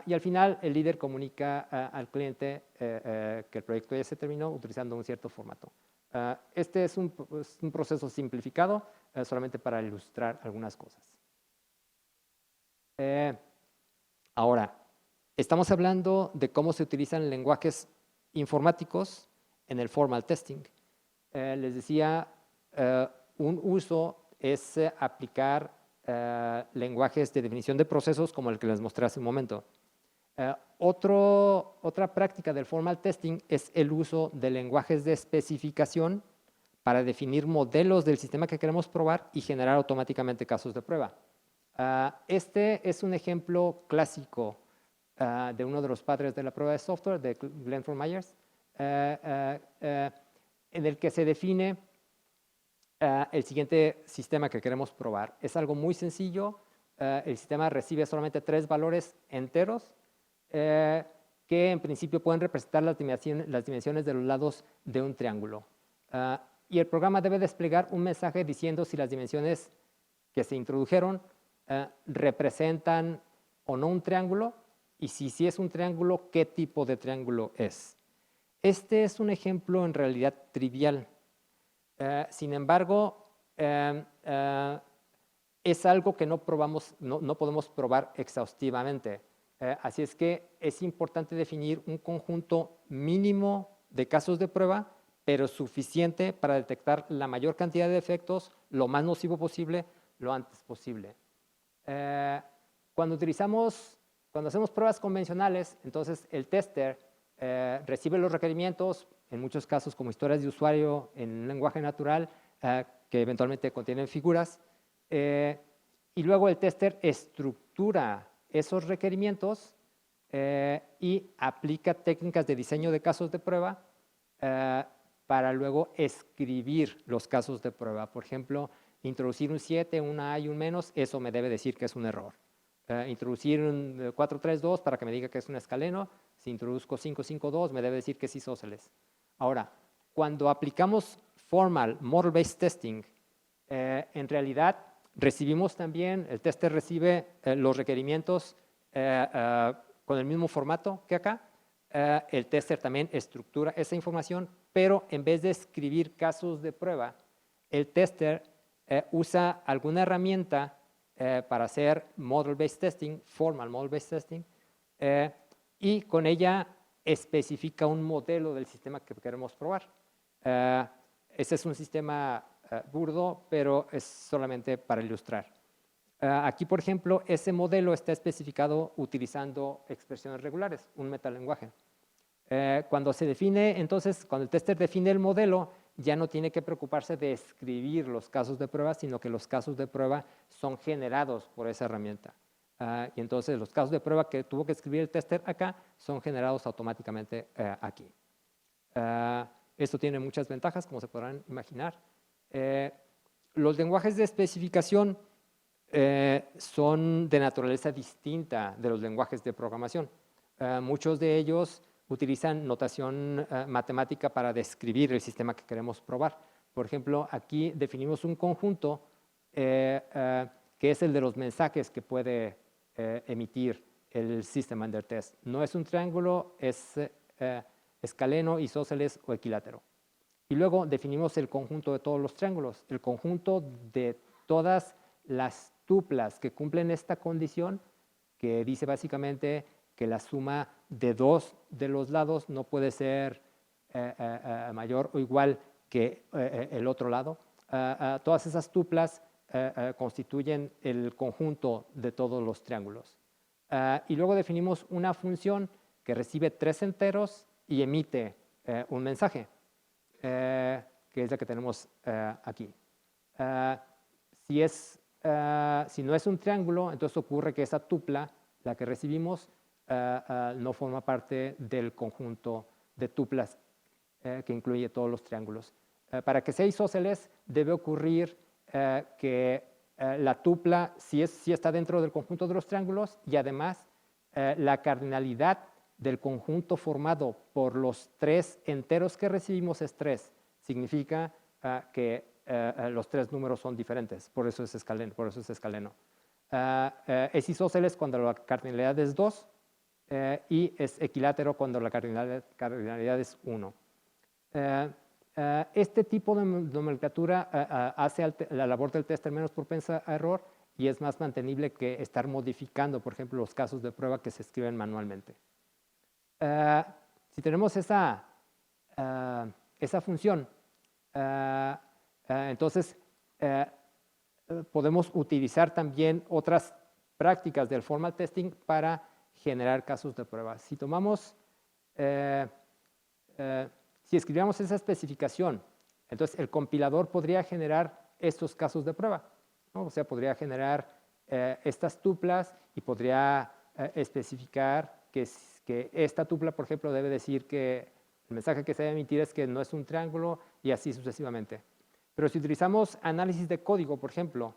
Y al final el líder comunica al cliente que el proyecto ya se terminó utilizando un cierto formato. Este es un proceso simplificado solamente para ilustrar algunas cosas. Ahora, estamos hablando de cómo se utilizan lenguajes informáticos en el formal testing. Les decía, un uso es aplicar lenguajes de definición de procesos como el que les mostré hace un momento. Otra práctica del formal testing es el uso de lenguajes de especificación para definir modelos del sistema que queremos probar y generar automáticamente casos de prueba. Este es un ejemplo clásico de uno de los padres de la prueba de software, de Glenn Myers, en el que se define el siguiente sistema que queremos probar. Es algo muy sencillo. El sistema recibe solamente 3 valores enteros que en principio pueden representar las dimensiones de los lados de un triángulo. Y el programa debe desplegar un mensaje diciendo si las dimensiones que se introdujeron representan o no un triángulo y si es un triángulo, qué tipo de triángulo es. Este es un ejemplo en realidad trivial. Sin embargo, es algo que no podemos probar exhaustivamente. Así es que es importante definir un conjunto mínimo de casos de prueba, pero suficiente para detectar la mayor cantidad de defectos lo más nocivo posible, lo antes posible. Cuando hacemos pruebas convencionales, entonces el tester recibe los requerimientos, en muchos casos como historias de usuario en un lenguaje natural que eventualmente contienen figuras, y luego el tester estructura esos requerimientos y aplica técnicas de diseño de casos de prueba para luego escribir los casos de prueba. Por ejemplo, introducir un 7, un A y un menos, eso me debe decir que es un error. Introducir un 432 para que me diga que es un escaleno. Si introduzco 552 me debe decir que es isósceles. Ahora, cuando aplicamos formal model-based testing, en realidad recibimos también, el tester recibe los requerimientos con el mismo formato que acá. El tester también estructura esa información, pero en vez de escribir casos de prueba, el tester usa alguna herramienta para hacer model-based testing, formal model-based testing, y con ella especifica un modelo del sistema que queremos probar. Ese es un sistema burdo, pero es solamente para ilustrar. Aquí, por ejemplo, ese modelo está especificado utilizando expresiones regulares, un metalenguaje. Cuando se define, entonces, cuando el tester define el modelo, ya no tiene que preocuparse de escribir los casos de prueba, sino que los casos de prueba son generados por esa herramienta. Y entonces los casos de prueba que tuvo que escribir el tester acá son generados automáticamente aquí. Esto tiene muchas ventajas, como se podrán imaginar. Los lenguajes de especificación son de naturaleza distinta de los lenguajes de programación. Muchos de ellos utilizan notación matemática para describir el sistema que queremos probar. Por ejemplo, aquí definimos un conjunto que es el de los mensajes que puede emitir el System Under Test. No es un triángulo, es escaleno, isósceles o equilátero. Y luego definimos el conjunto de todos los triángulos. El conjunto de todas las tuplas que cumplen esta condición, que dice básicamente que la suma de dos de los lados no puede ser mayor o igual que el otro lado. Todas esas tuplas constituyen el conjunto de todos los triángulos. Y luego definimos una función que recibe 3 enteros y emite un mensaje, que es la que tenemos aquí. Si no es un triángulo, entonces ocurre que esa tupla, la que recibimos, no forma parte del conjunto de tuplas que incluye todos los triángulos. Para que sea isósceles, debe ocurrir que la tupla sí está dentro del conjunto de los triángulos y además la cardinalidad del conjunto formado por los 3 enteros que recibimos es 3. Significa que los 3 números son diferentes, por eso es escaleno. Es isósceles cuando la cardinalidad es 2 y es equilátero cuando la cardinalidad es 1. Este tipo de nomenclatura hace la labor del tester menos propensa a error y es más mantenible que estar modificando, por ejemplo, los casos de prueba que se escriben manualmente. Si tenemos esa función, entonces podemos utilizar también otras prácticas del formal testing para generar casos de prueba. Si tomamos, si escribiéramos esa especificación, entonces el compilador podría generar estos casos de prueba, ¿no? O sea, podría generar estas tuplas y podría especificar que esta tupla, por ejemplo, debe decir que el mensaje que se debe emitir es que no es un triángulo y así sucesivamente. Pero si utilizamos análisis de código, por ejemplo,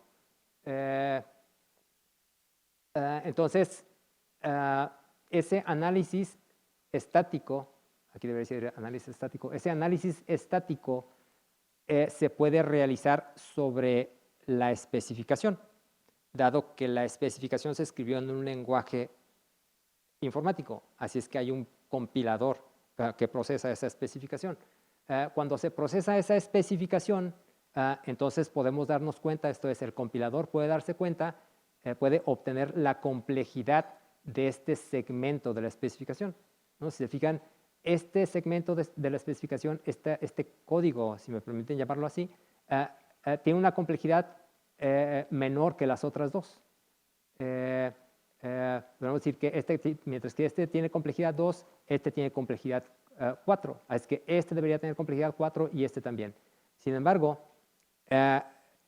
entonces ese análisis estático, aquí debería decir análisis estático, ese análisis estático se puede realizar sobre la especificación, dado que la especificación se escribió en un lenguaje informático, así es que hay un compilador que procesa esa especificación. Cuando se procesa esa especificación, entonces podemos darnos cuenta, esto es, el compilador puede darse cuenta, puede obtener la complejidad de este segmento de la especificación, ¿no? Si se fijan, este segmento de la especificación, este código, si me permiten llamarlo así, tiene una complejidad menor que las otras dos. Podemos decir que mientras que este tiene complejidad 2, este tiene complejidad 4. Es que este debería tener complejidad 4 y este también. Sin embargo,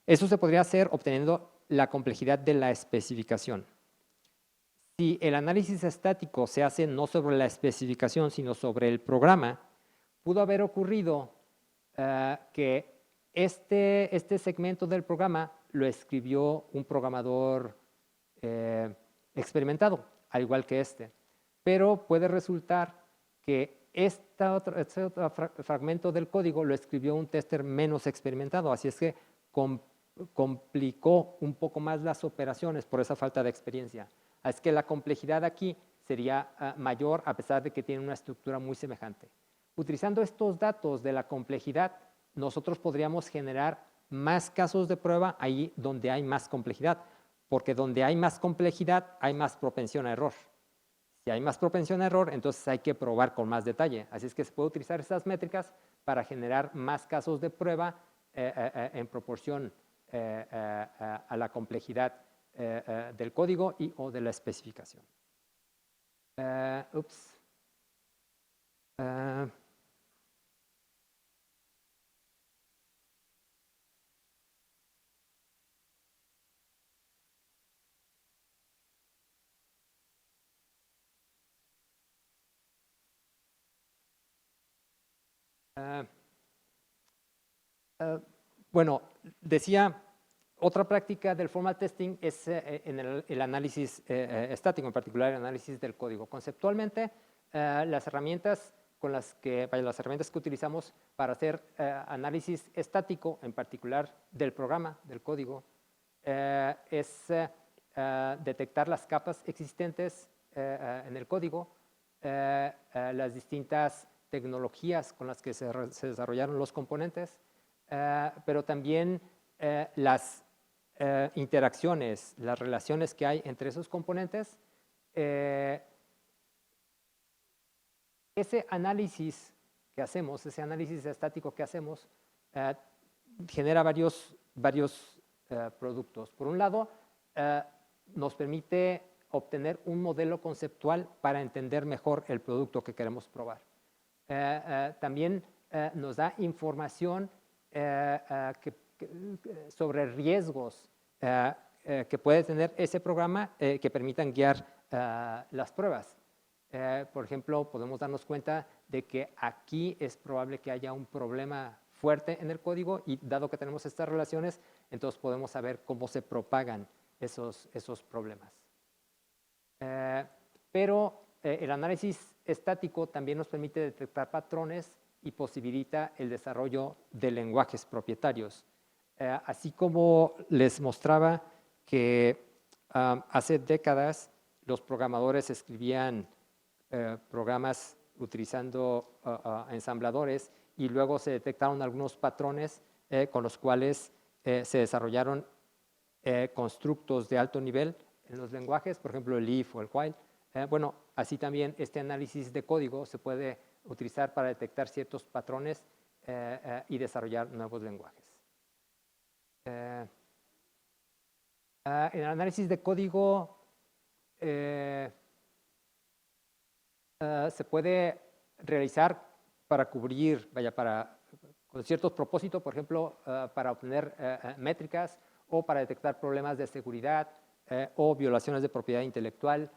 eso se podría hacer obteniendo la complejidad de la especificación. Si el análisis estático se hace no sobre la especificación, sino sobre el programa, pudo haber ocurrido que este segmento del programa lo escribió un programador experimentado, al igual que este. Pero puede resultar que este otro fragmento del código lo escribió un tester menos experimentado, así es que complicó un poco más las operaciones por esa falta de experiencia. Es que la complejidad aquí sería mayor a pesar de que tiene una estructura muy semejante. Utilizando estos datos de la complejidad, nosotros podríamos generar más casos de prueba ahí donde hay más complejidad, porque donde hay más complejidad hay más propensión a error. Si hay más propensión a error, entonces hay que probar con más detalle. Así es que se puede utilizar estas métricas para generar más casos de prueba en proporción a la complejidad del código y o de la especificación. Ups. Bueno, decía, otra práctica del formal testing es en el análisis estático, en particular el análisis del código. Conceptualmente, las herramientas las herramientas que utilizamos para hacer análisis estático, en particular del programa, del código, es detectar las capas existentes en el código, las distintas tecnologías con las que se desarrollaron los componentes, pero también las interacciones, las relaciones que hay entre esos componentes. Ese análisis que hacemos, ese análisis estático que hacemos, genera varios productos. Por un lado, nos permite obtener un modelo conceptual para entender mejor el producto que queremos probar. También nos da información sobre riesgos que puede tener ese programa que permitan guiar las pruebas. Por ejemplo, podemos darnos cuenta de que aquí es probable que haya un problema fuerte en el código y dado que tenemos estas relaciones, entonces podemos saber cómo se propagan esos problemas. Pero el análisis estático también nos permite detectar patrones y posibilita el desarrollo de lenguajes propietarios. Así como les mostraba que hace décadas los programadores escribían programas utilizando ensambladores y luego se detectaron algunos patrones con los cuales se desarrollaron constructos de alto nivel en los lenguajes, por ejemplo el if o el while. Bueno, así también este análisis de código se puede utilizar para detectar ciertos patrones y desarrollar nuevos lenguajes. En el análisis de código se puede realizar para cubrir, con ciertos propósitos, por ejemplo, para obtener métricas o para detectar problemas de seguridad o violaciones de propiedad intelectual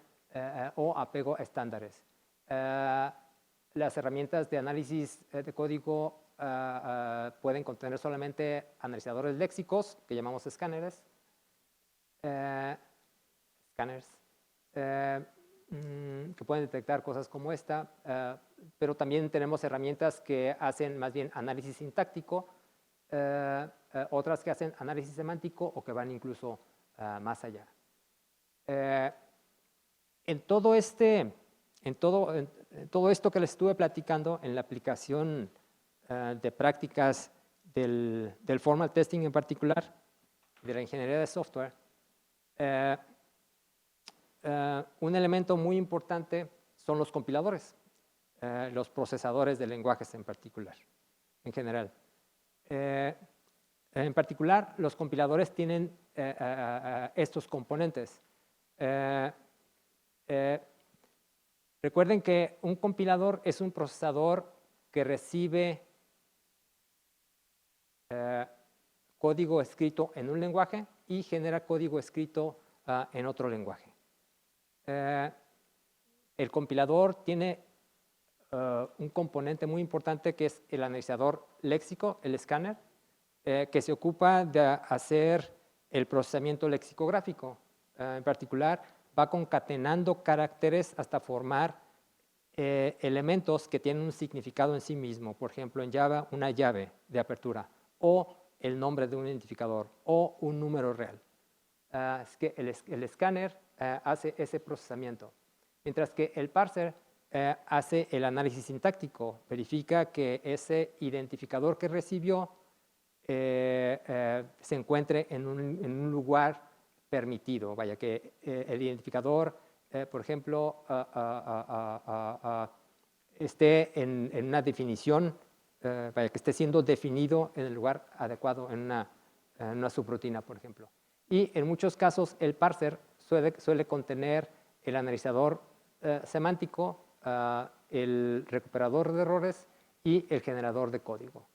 o apego a estándares. Las herramientas de análisis de código pueden contener solamente analizadores léxicos, que llamamos escáneres, que pueden detectar cosas como esta, pero también tenemos herramientas que hacen más bien análisis sintáctico, otras que hacen análisis semántico o que van incluso más allá. En todo esto que les estuve platicando, en la aplicación de prácticas del formal testing en particular, de la ingeniería de software, un elemento muy importante son los compiladores, los procesadores de lenguajes en particular, en general. En particular, los compiladores tienen estos componentes. Recuerden que un compilador es un procesador que recibe código escrito en un lenguaje y genera código escrito en otro lenguaje. El compilador tiene un componente muy importante que es el analizador léxico, el escáner, que se ocupa de hacer el procesamiento lexicográfico. En particular, va concatenando caracteres hasta formar elementos que tienen un significado en sí mismo. Por ejemplo, en Java, una llave de apertura o el nombre de un identificador o un número real. Es que el escáner hace ese procesamiento, mientras que el parser hace el análisis sintáctico, verifica que ese identificador que recibió se encuentre en un lugar permitido, vaya, que el identificador, por ejemplo, esté en una definición, vaya, que esté siendo definido en el lugar adecuado en una subrutina, por ejemplo. Y en muchos casos el parser suele contener el analizador semántico, el recuperador de errores y el generador de código.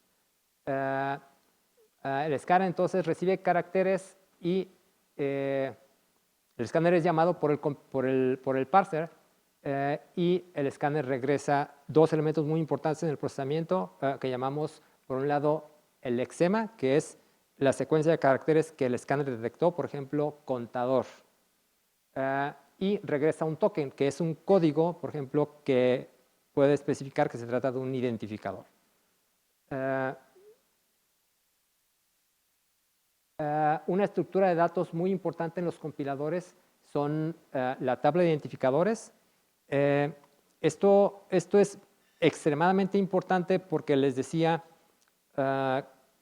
El escáner entonces recibe caracteres y el escáner es llamado por el parser y el escáner regresa dos elementos muy importantes en el procesamiento que llamamos, por un lado, el lexema, que es la secuencia de caracteres que el escáner detectó, por ejemplo, contador. Y regresa un token, que es un código, por ejemplo, que puede especificar que se trata de un identificador. Una estructura de datos muy importante en los compiladores son la tabla de identificadores. Esto es extremadamente importante porque les decía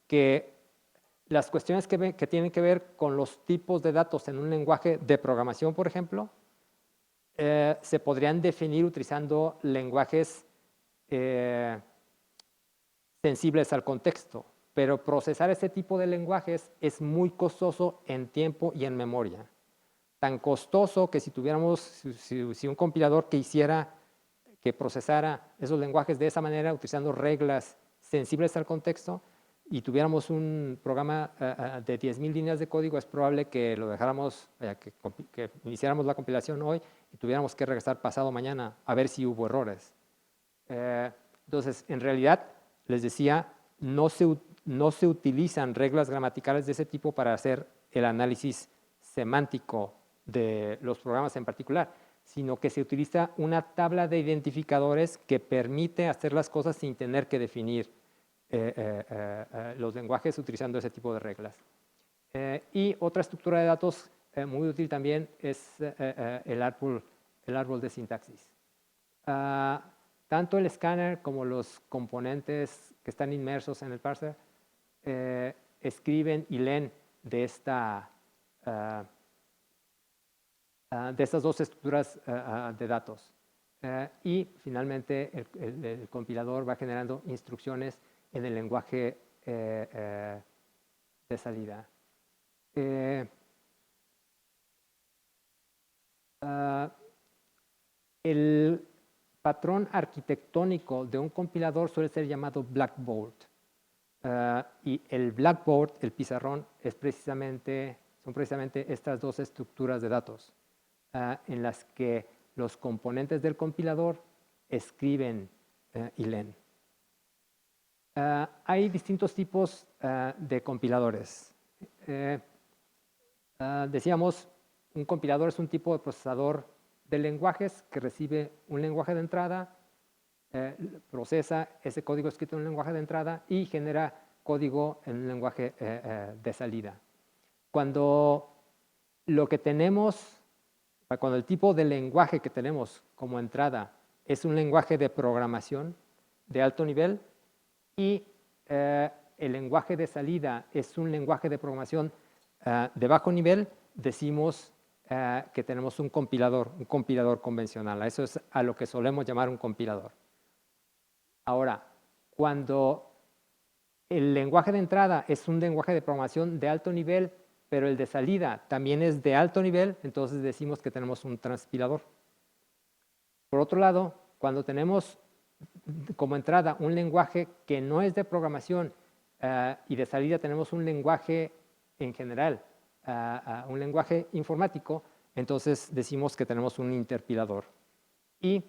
que las cuestiones que tienen que ver con los tipos de datos en un lenguaje de programación, por ejemplo, se podrían definir utilizando lenguajes sensibles al contexto, pero procesar ese tipo de lenguajes es muy costoso en tiempo y en memoria. Tan costoso que si un compilador que procesara esos lenguajes de esa manera, utilizando reglas sensibles al contexto, y tuviéramos un programa de 10,000 líneas de código, es probable que lo dejáramos, que iniciáramos la compilación hoy y tuviéramos que regresar pasado mañana a ver si hubo errores. Entonces, en realidad, les decía, no se utilizan reglas gramaticales de ese tipo para hacer el análisis semántico de los programas en particular, sino que se utiliza una tabla de identificadores que permite hacer las cosas sin tener que definir los lenguajes utilizando ese tipo de reglas. Y otra estructura de datos muy útil también es el árbol de sintaxis. Tanto el escáner como los componentes que están inmersos en el parser escriben y leen de estas dos estructuras de datos. Y finalmente el compilador va generando instrucciones en el lenguaje de salida. El patrón arquitectónico de un compilador suele ser llamado blackboard. Y el blackboard, el pizarrón, son precisamente estas dos estructuras de datos en las que los componentes del compilador escriben y leen. Hay distintos tipos de compiladores. Decíamos, un compilador es un tipo de procesador de lenguajes que recibe un lenguaje de entrada, procesa ese código escrito en un lenguaje de entrada y genera código en un lenguaje de salida. Cuando el tipo de lenguaje que tenemos como entrada es un lenguaje de programación de alto nivel y el lenguaje de salida es un lenguaje de programación de bajo nivel, decimos que tenemos un compilador convencional. Eso es a lo que solemos llamar un compilador. Ahora, cuando el lenguaje de entrada es un lenguaje de programación de alto nivel, pero el de salida también es de alto nivel, entonces decimos que tenemos un transpilador. Por otro lado, cuando tenemos como entrada un lenguaje que no es de programación y de salida tenemos un lenguaje en general, un lenguaje informático, entonces decimos que tenemos un interpilador. Y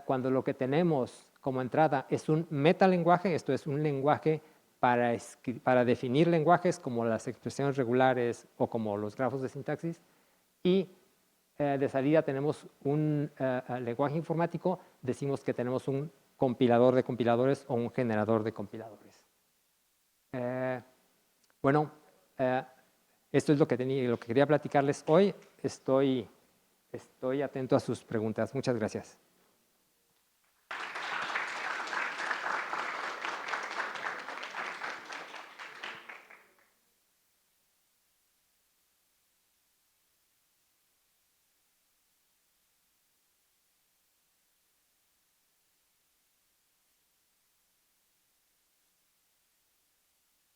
cuando lo que tenemos como entrada es un metalenguaje, esto es un lenguaje para definir lenguajes como las expresiones regulares o como los grafos de sintaxis, y de salida tenemos un lenguaje informático, decimos que tenemos un compilador de compiladores o un generador de compiladores. Bueno, esto es lo que quería platicarles hoy. Estoy atento a sus preguntas. Muchas gracias.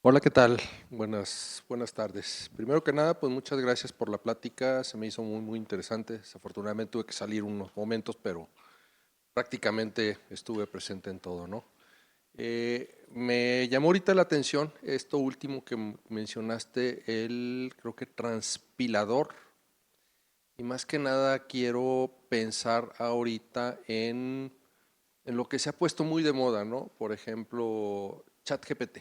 Hola, ¿qué tal? Buenas tardes. Primero que nada, pues muchas gracias por la plática, se me hizo muy interesante. Desafortunadamente tuve que salir unos momentos, pero prácticamente estuve presente en todo, ¿no? Me llamó ahorita la atención esto último que mencionaste, creo que transpilador, y más que nada quiero pensar ahorita en lo que se ha puesto muy de moda, ¿no? Por ejemplo, ChatGPT.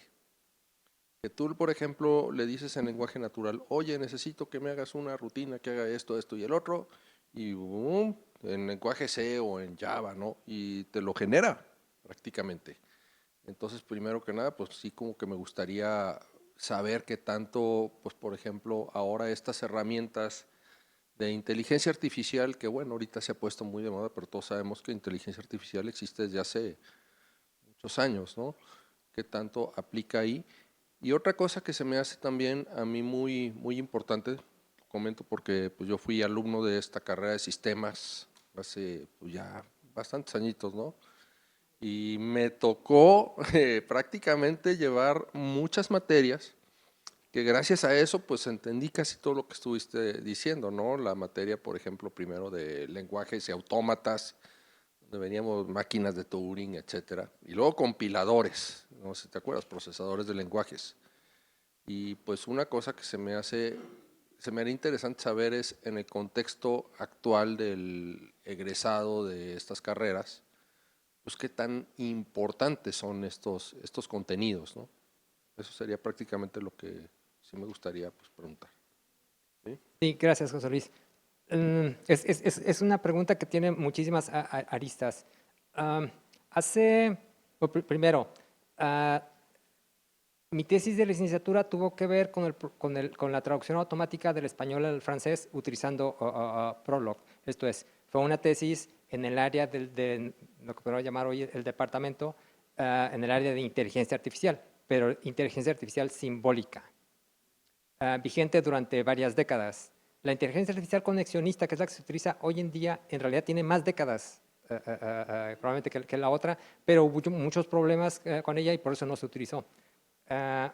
Que tú, por ejemplo, le dices en lenguaje natural, oye, necesito que me hagas una rutina que haga esto, esto y el otro, y boom, en lenguaje C o en Java, ¿no? Y te lo genera prácticamente. Entonces, primero que nada, pues sí como que me gustaría saber qué tanto, pues por ejemplo, ahora estas herramientas de inteligencia artificial, que bueno, ahorita se ha puesto muy de moda, pero todos sabemos que inteligencia artificial existe desde hace muchos años, ¿no? ¿Qué tanto aplica ahí? Y otra cosa que se me hace también a mí muy importante, comento porque pues yo fui alumno de esta carrera de sistemas hace pues, ya bastantes añitos, ¿no? Y me tocó prácticamente llevar muchas materias que gracias a eso pues entendí casi todo lo que estuviste diciendo, ¿no? La materia, por ejemplo, primero de lenguajes y autómatas, donde veníamos máquinas de Turing, etcétera, y luego compiladores, no sé si te acuerdas, procesadores de lenguajes. Y pues una cosa que se me haría interesante saber es en el contexto actual del egresado de estas carreras, pues qué tan importantes son estos contenidos, ¿no? Eso sería prácticamente lo que sí me gustaría pues, preguntar. ¿Sí? Sí, gracias, José Luis. Es una pregunta que tiene muchísimas aristas. Am, primero, ah, mi tesis de licenciatura tuvo que ver con la traducción automática del español al francés utilizando Prolog. Esto es, fue una tesis en el área de lo que podemos llamar hoy el departamento, en el área de inteligencia artificial, pero inteligencia artificial simbólica, vigente durante varias décadas. La inteligencia artificial conexionista, que es la que se utiliza hoy en día, en realidad tiene más décadas probablemente que la otra, pero hubo muchos problemas con ella y por eso no se utilizó. Ah,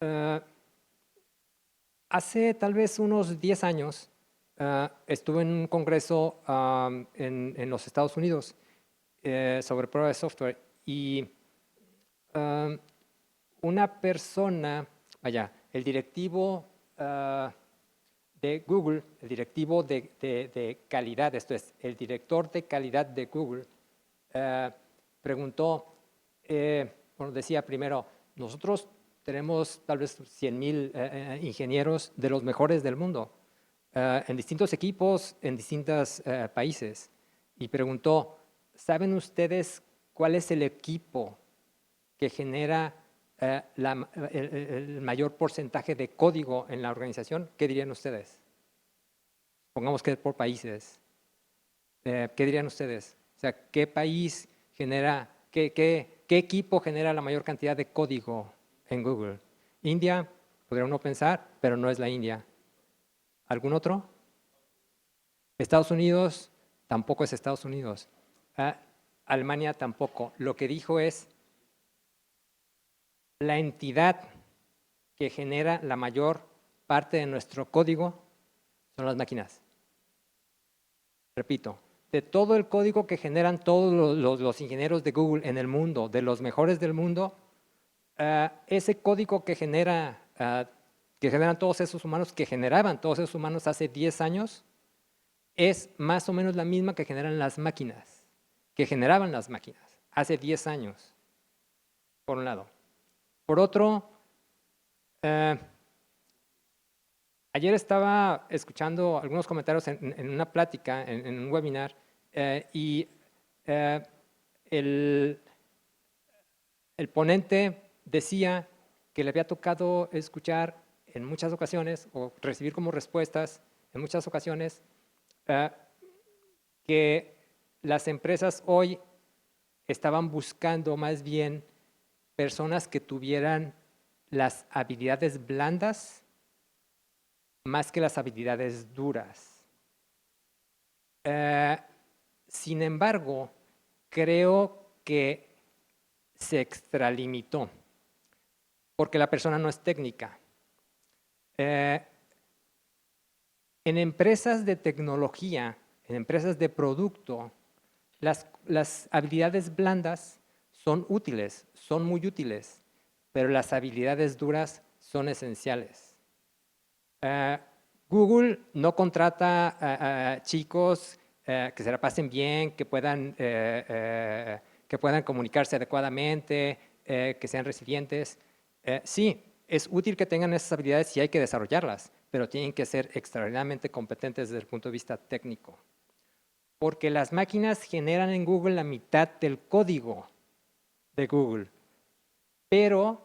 ah, hace tal vez unos 10 años estuve en un congreso en los Estados Unidos sobre prueba de software y ah, una persona, vaya, el directivo de Google, el directivo de calidad, esto es, el director de calidad de Google, preguntó, bueno, decía primero, nosotros tenemos tal vez 100,000 ingenieros de los mejores del mundo, en distintos equipos, en distintos países. Y preguntó, ¿saben ustedes cuál es el equipo que genera el mayor porcentaje de código en la organización? ¿Qué dirían ustedes? Pongamos que por países. ¿Qué dirían ustedes? O sea, ¿qué país genera, qué equipo genera la mayor cantidad de código en Google? India, podría uno pensar, pero no es la India. ¿Algún otro? Estados Unidos, tampoco es Estados Unidos. Alemania tampoco. Lo que dijo es, la entidad que genera la mayor parte de nuestro código son las máquinas. Repito, de todo el código que generan todos los ingenieros de Google en el mundo, de los mejores del mundo, ese código que generan todos esos humanos, que generaban todos esos humanos hace 10 años, es más o menos la misma que generan las máquinas, que generaban las máquinas hace 10 años, por un lado. Por otro, ayer estaba escuchando algunos comentarios en una plática, en un webinar, y el ponente decía que le había tocado escuchar en muchas ocasiones o recibir como respuestas en muchas ocasiones que las empresas hoy estaban buscando más bien personas que tuvieran las habilidades blandas más que las habilidades duras. Sin embargo, creo que se extralimitó. porque la persona no es técnica. En empresas de tecnología, en empresas de producto, las habilidades blandas son útiles, son muy útiles, pero las habilidades duras son esenciales. Google no contrata a chicos que se la pasen bien, que puedan comunicarse adecuadamente, que sean resilientes. Sí, es útil que tengan esas habilidades y hay que desarrollarlas, pero tienen que ser extraordinariamente competentes desde el punto de vista técnico. Porque las máquinas generan en Google la mitad del código de Google, pero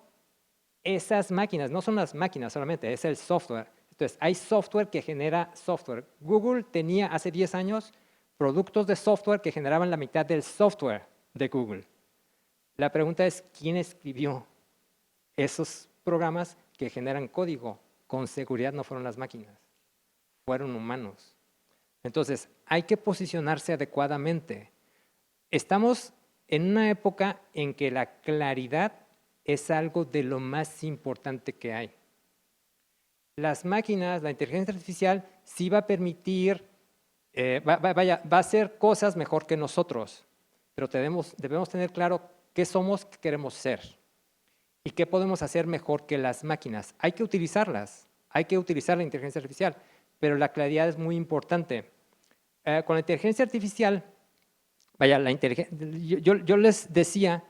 esas máquinas no son las máquinas solamente, es el software. Entonces, hay software que genera software. Google tenía hace 10 años productos de software que generaban la mitad del software de Google. La pregunta es, ¿quién escribió esos programas que generan código? Con seguridad no fueron las máquinas, fueron humanos. Entonces, hay que posicionarse adecuadamente. Estamos en una época en que la claridad es algo de lo más importante que hay. Las máquinas, la inteligencia artificial, sí va a permitir, va a hacer cosas mejor que nosotros, pero debemos tener claro qué somos, qué queremos ser y qué podemos hacer mejor que las máquinas. Hay que utilizarlas, hay que utilizar la inteligencia artificial, pero la claridad es muy importante. Con la inteligencia artificial, yo les decía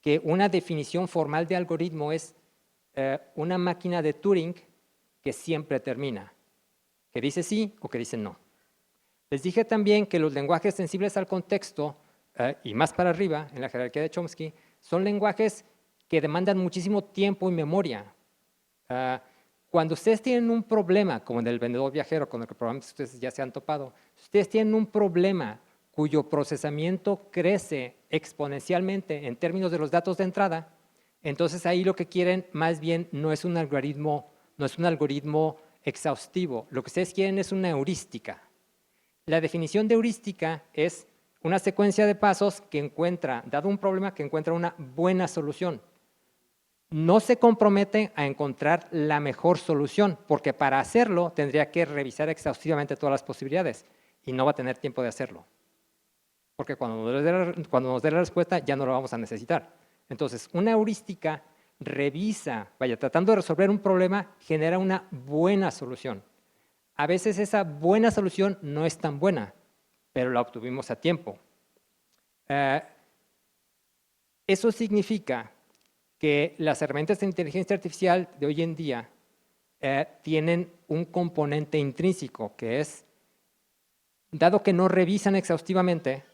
que una definición formal de algoritmo es una máquina de Turing que siempre termina, que dice sí o que dice no. Les dije también que los lenguajes sensibles al contexto, y más para arriba, en la jerarquía de Chomsky, son lenguajes que demandan muchísimo tiempo y memoria. Cuando ustedes tienen un problema, como en el vendedor viajero, con el que probablemente ustedes ya se han topado, si ustedes tienen un problema cuyo procesamiento crece exponencialmente en términos de los datos de entrada, entonces ahí lo que quieren más bien no es un algoritmo exhaustivo. Lo que ustedes quieren es una heurística. La definición de heurística es una secuencia de pasos que encuentra, dado un problema, que encuentra una buena solución. No se compromete a encontrar la mejor solución, porque para hacerlo tendría que revisar exhaustivamente todas las posibilidades y no va a tener tiempo de hacerlo. Porque cuando nos dé la respuesta ya no lo vamos a necesitar. Entonces, una heurística revisa, tratando de resolver un problema, genera una buena solución. A veces esa buena solución no es tan buena, pero la obtuvimos a tiempo. Eso significa que las herramientas de inteligencia artificial de hoy en día tienen un componente intrínseco, que es, dado que no revisan exhaustivamente,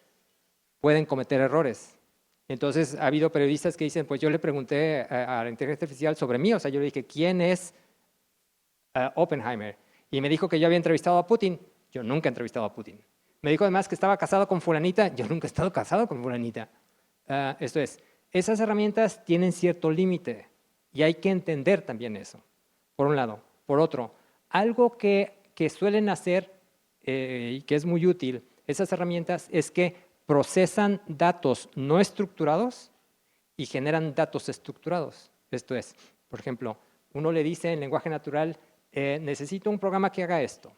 pueden cometer errores. Entonces, ha habido periodistas que dicen, pues yo le pregunté a la inteligencia artificial sobre mí, o sea, yo le dije, ¿quién es Oppenheimer? Y me dijo que yo había entrevistado a Putin. Yo nunca he entrevistado a Putin. Me dijo además que estaba casado con fulanita. Yo nunca he estado casado con fulanita. Esto es, esas herramientas tienen cierto límite y hay que entender también eso, por un lado. Por otro, algo que suelen hacer y que es muy útil, esas herramientas, es que procesan datos no estructurados y generan datos estructurados. Esto es, por ejemplo, uno le dice en lenguaje natural, necesito un programa que haga esto.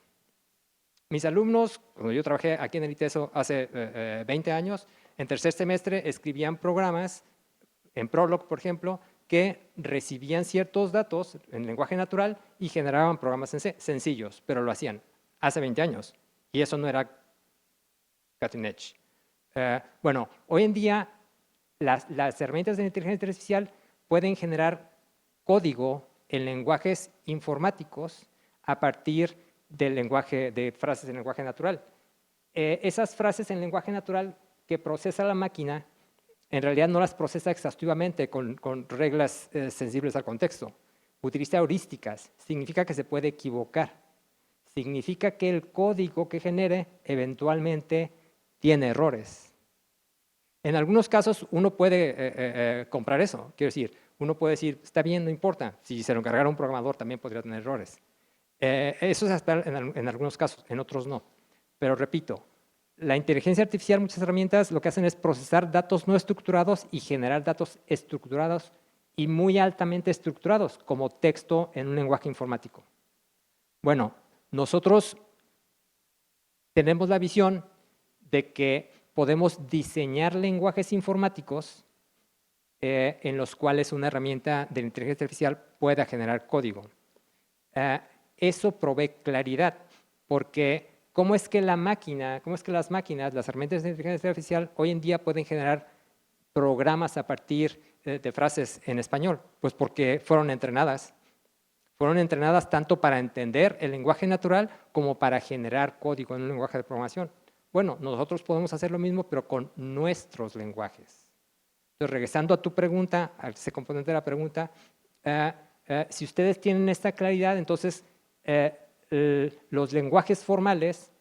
Mis alumnos, cuando yo trabajé aquí en el ITESO hace 20 años, en tercer semestre escribían programas, en Prolog, por ejemplo, que recibían ciertos datos en lenguaje natural y generaban programas sencillos, pero lo hacían hace 20 años. Y eso no era cutting edge. Bueno, hoy en día las herramientas de inteligencia artificial pueden generar código en lenguajes informáticos a partir de frases en lenguaje natural. Esas frases en lenguaje natural que procesa la máquina, en realidad no las procesa exhaustivamente con reglas sensibles al contexto. Utiliza heurísticas, significa que se puede equivocar. Significa que el código que genere eventualmente tiene errores. En algunos casos uno puede comprar eso. Quiero decir, uno puede decir, está bien, no importa. Si se lo encargara un programador también podría tener errores. Eso es hasta en algunos casos, en otros no. Pero repito, la inteligencia artificial, muchas herramientas lo que hacen es procesar datos no estructurados y generar datos estructurados y muy altamente estructurados, como texto en un lenguaje informático. Bueno, nosotros tenemos la visión de que podemos diseñar lenguajes informáticos en los cuales una herramienta de inteligencia artificial pueda generar código. Eso provee claridad, porque ¿cómo es que las máquinas, las herramientas de inteligencia artificial hoy en día pueden generar programas a partir de frases en español? Pues porque fueron entrenadas. Fueron entrenadas tanto para entender el lenguaje natural como para generar código en un lenguaje de programación. Bueno, nosotros podemos hacer lo mismo, pero con nuestros lenguajes. Entonces, regresando a tu pregunta, a ese componente de la pregunta, si ustedes tienen esta claridad, entonces los lenguajes formales,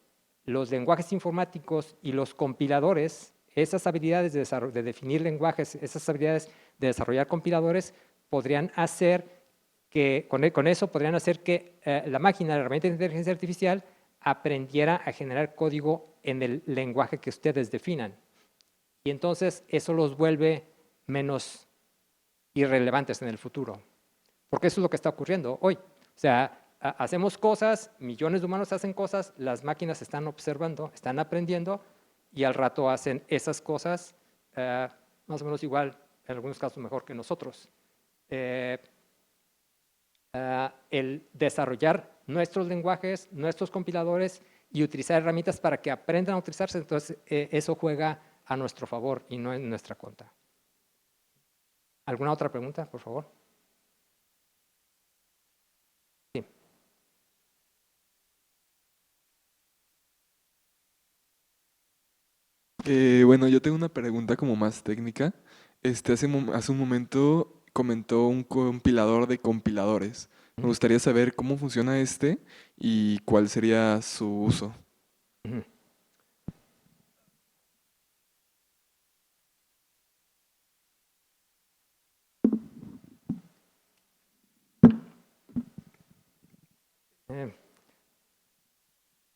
los lenguajes informáticos y los compiladores, esas habilidades de definir lenguajes, esas habilidades de desarrollar compiladores, podrían hacer que, con eso podrían hacer que la máquina, la herramienta de inteligencia artificial, aprendiera a generar código en el lenguaje que ustedes definan. Y entonces eso los vuelve menos irrelevantes en el futuro. Porque eso es lo que está ocurriendo hoy. O sea, hacemos cosas, millones de humanos hacen cosas, las máquinas están observando, están aprendiendo y al rato hacen esas cosas más o menos igual, en algunos casos mejor que nosotros. El desarrollar nuestros lenguajes, nuestros compiladores y utilizar herramientas para que aprendan a utilizarse, entonces eso juega a nuestro favor y no en nuestra contra. ¿Alguna otra pregunta, por favor? Sí. Bueno, yo tengo una pregunta como más técnica. Hace un momento comentó un compilador de compiladores. Me gustaría saber cómo funciona este y cuál sería su uso.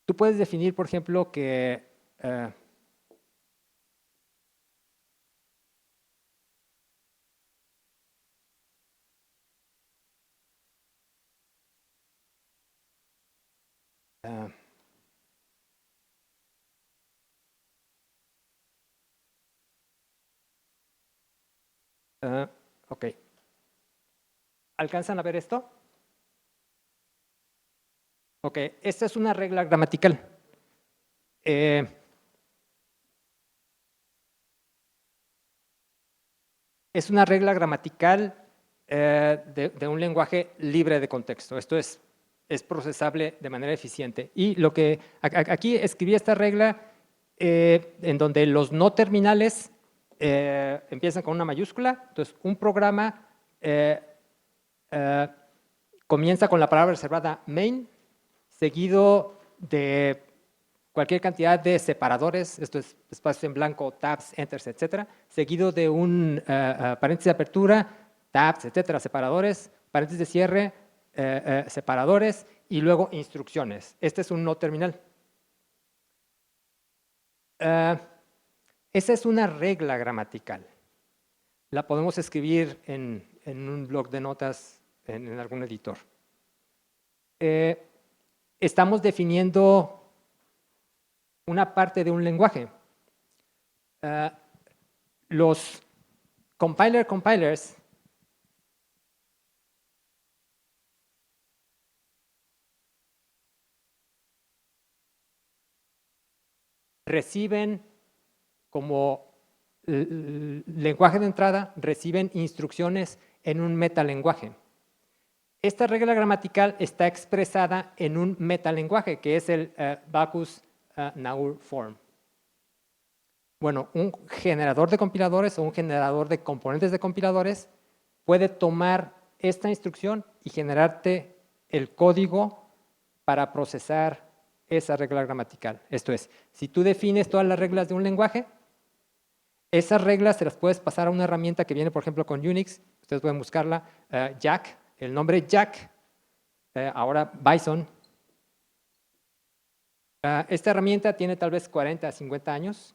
Tú puedes definir, por ejemplo, que ok. ¿Alcanzan a ver esto? Ok, esta es una regla gramatical. Es una regla gramatical de un lenguaje libre de contexto. Esto es procesable de manera eficiente. Y lo que aquí escribí esta regla en donde los no terminales empiezan con una mayúscula. Entonces, un programa comienza con la palabra reservada main, seguido de cualquier cantidad de separadores, esto es espacio en blanco, tabs, enters, etcétera, seguido de un paréntesis de apertura, tabs, etcétera, separadores, paréntesis de cierre, separadores y luego instrucciones. Este es un no terminal. Esa es una regla gramatical. La podemos escribir en un blog de notas en algún editor. Estamos definiendo una parte de un lenguaje. Los compilers reciben como lenguaje de entrada, reciben instrucciones en un metalenguaje. Esta regla gramatical está expresada en un metalenguaje, que es el Backus-Naur form. Bueno, un generador de compiladores o un generador de componentes de compiladores puede tomar esta instrucción y generarte el código para procesar esa regla gramatical. Esto es, si tú defines todas las reglas de un lenguaje, esas reglas se las puedes pasar a una herramienta que viene, por ejemplo, con Unix. Ustedes pueden buscarla, Jack, el nombre Jack, ahora Bison. Esta herramienta tiene tal vez 40 a 50 años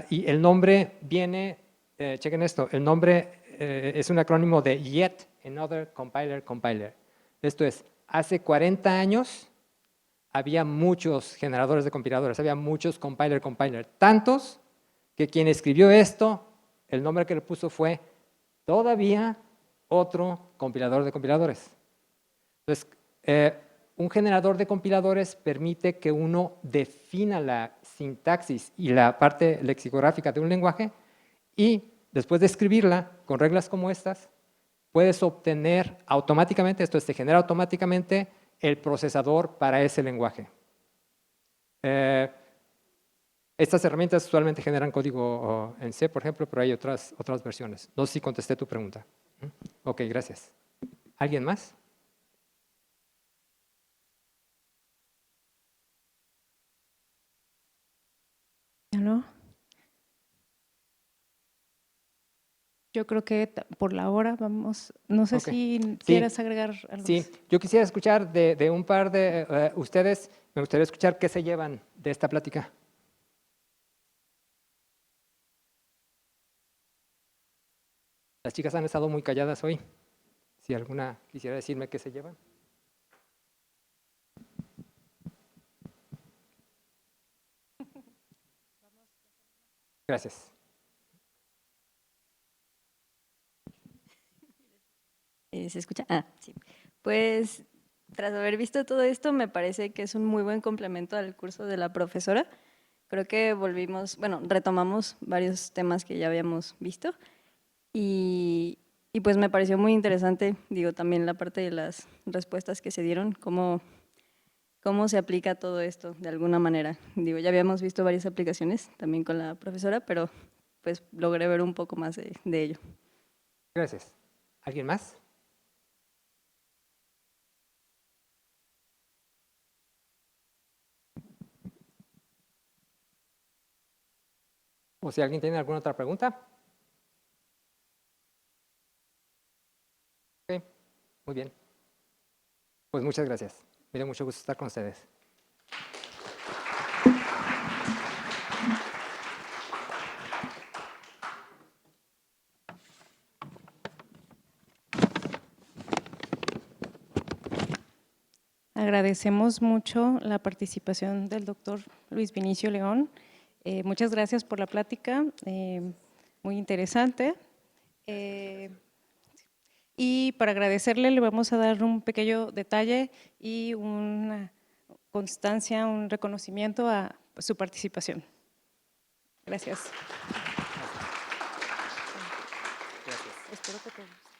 y el nombre viene, chequen esto, el nombre es un acrónimo de Yet Another Compiler. Esto es, hace 40 años había muchos generadores de compiladores, había muchos compiler, tantos que quien escribió esto, el nombre que le puso fue todavía otro compilador de compiladores. Entonces, un generador de compiladores permite que uno defina la sintaxis y la parte lexicográfica de un lenguaje y después de escribirla con reglas como estas, puedes obtener automáticamente, esto es, te genera automáticamente el procesador para ese lenguaje. Estas herramientas usualmente generan código en C, por ejemplo, pero hay otras versiones. No sé si contesté tu pregunta. Ok, gracias. ¿Alguien más? ¿No? Yo creo que por la hora vamos, no sé Ok. si Sí. quieras agregar algo. Sí, yo quisiera escuchar de un par de ustedes, me gustaría escuchar qué se llevan de esta plática. Las chicas han estado muy calladas hoy. Si alguna quisiera decirme qué se llevan. Gracias. ¿Se escucha? Ah, sí. Pues tras haber visto todo esto, me parece que es un muy buen complemento al curso de la profesora. Creo que retomamos varios temas que ya habíamos visto y pues me pareció muy interesante, digo, también la parte de las respuestas que se dieron, cómo se aplica todo esto de alguna manera. Digo, ya habíamos visto varias aplicaciones también con la profesora, pero pues logré ver un poco más de ello. Gracias. ¿Alguien más? O si alguien tiene alguna otra pregunta. Ok, muy bien. Pues muchas gracias. Me dio mucho gusto estar con ustedes. Agradecemos mucho la participación del doctor Luis Vinicio León. Muchas gracias por la plática, muy interesante. Y para agradecerle le vamos a dar un pequeño detalle y una constancia, un reconocimiento a su participación. Gracias. Gracias. Espero que te guste.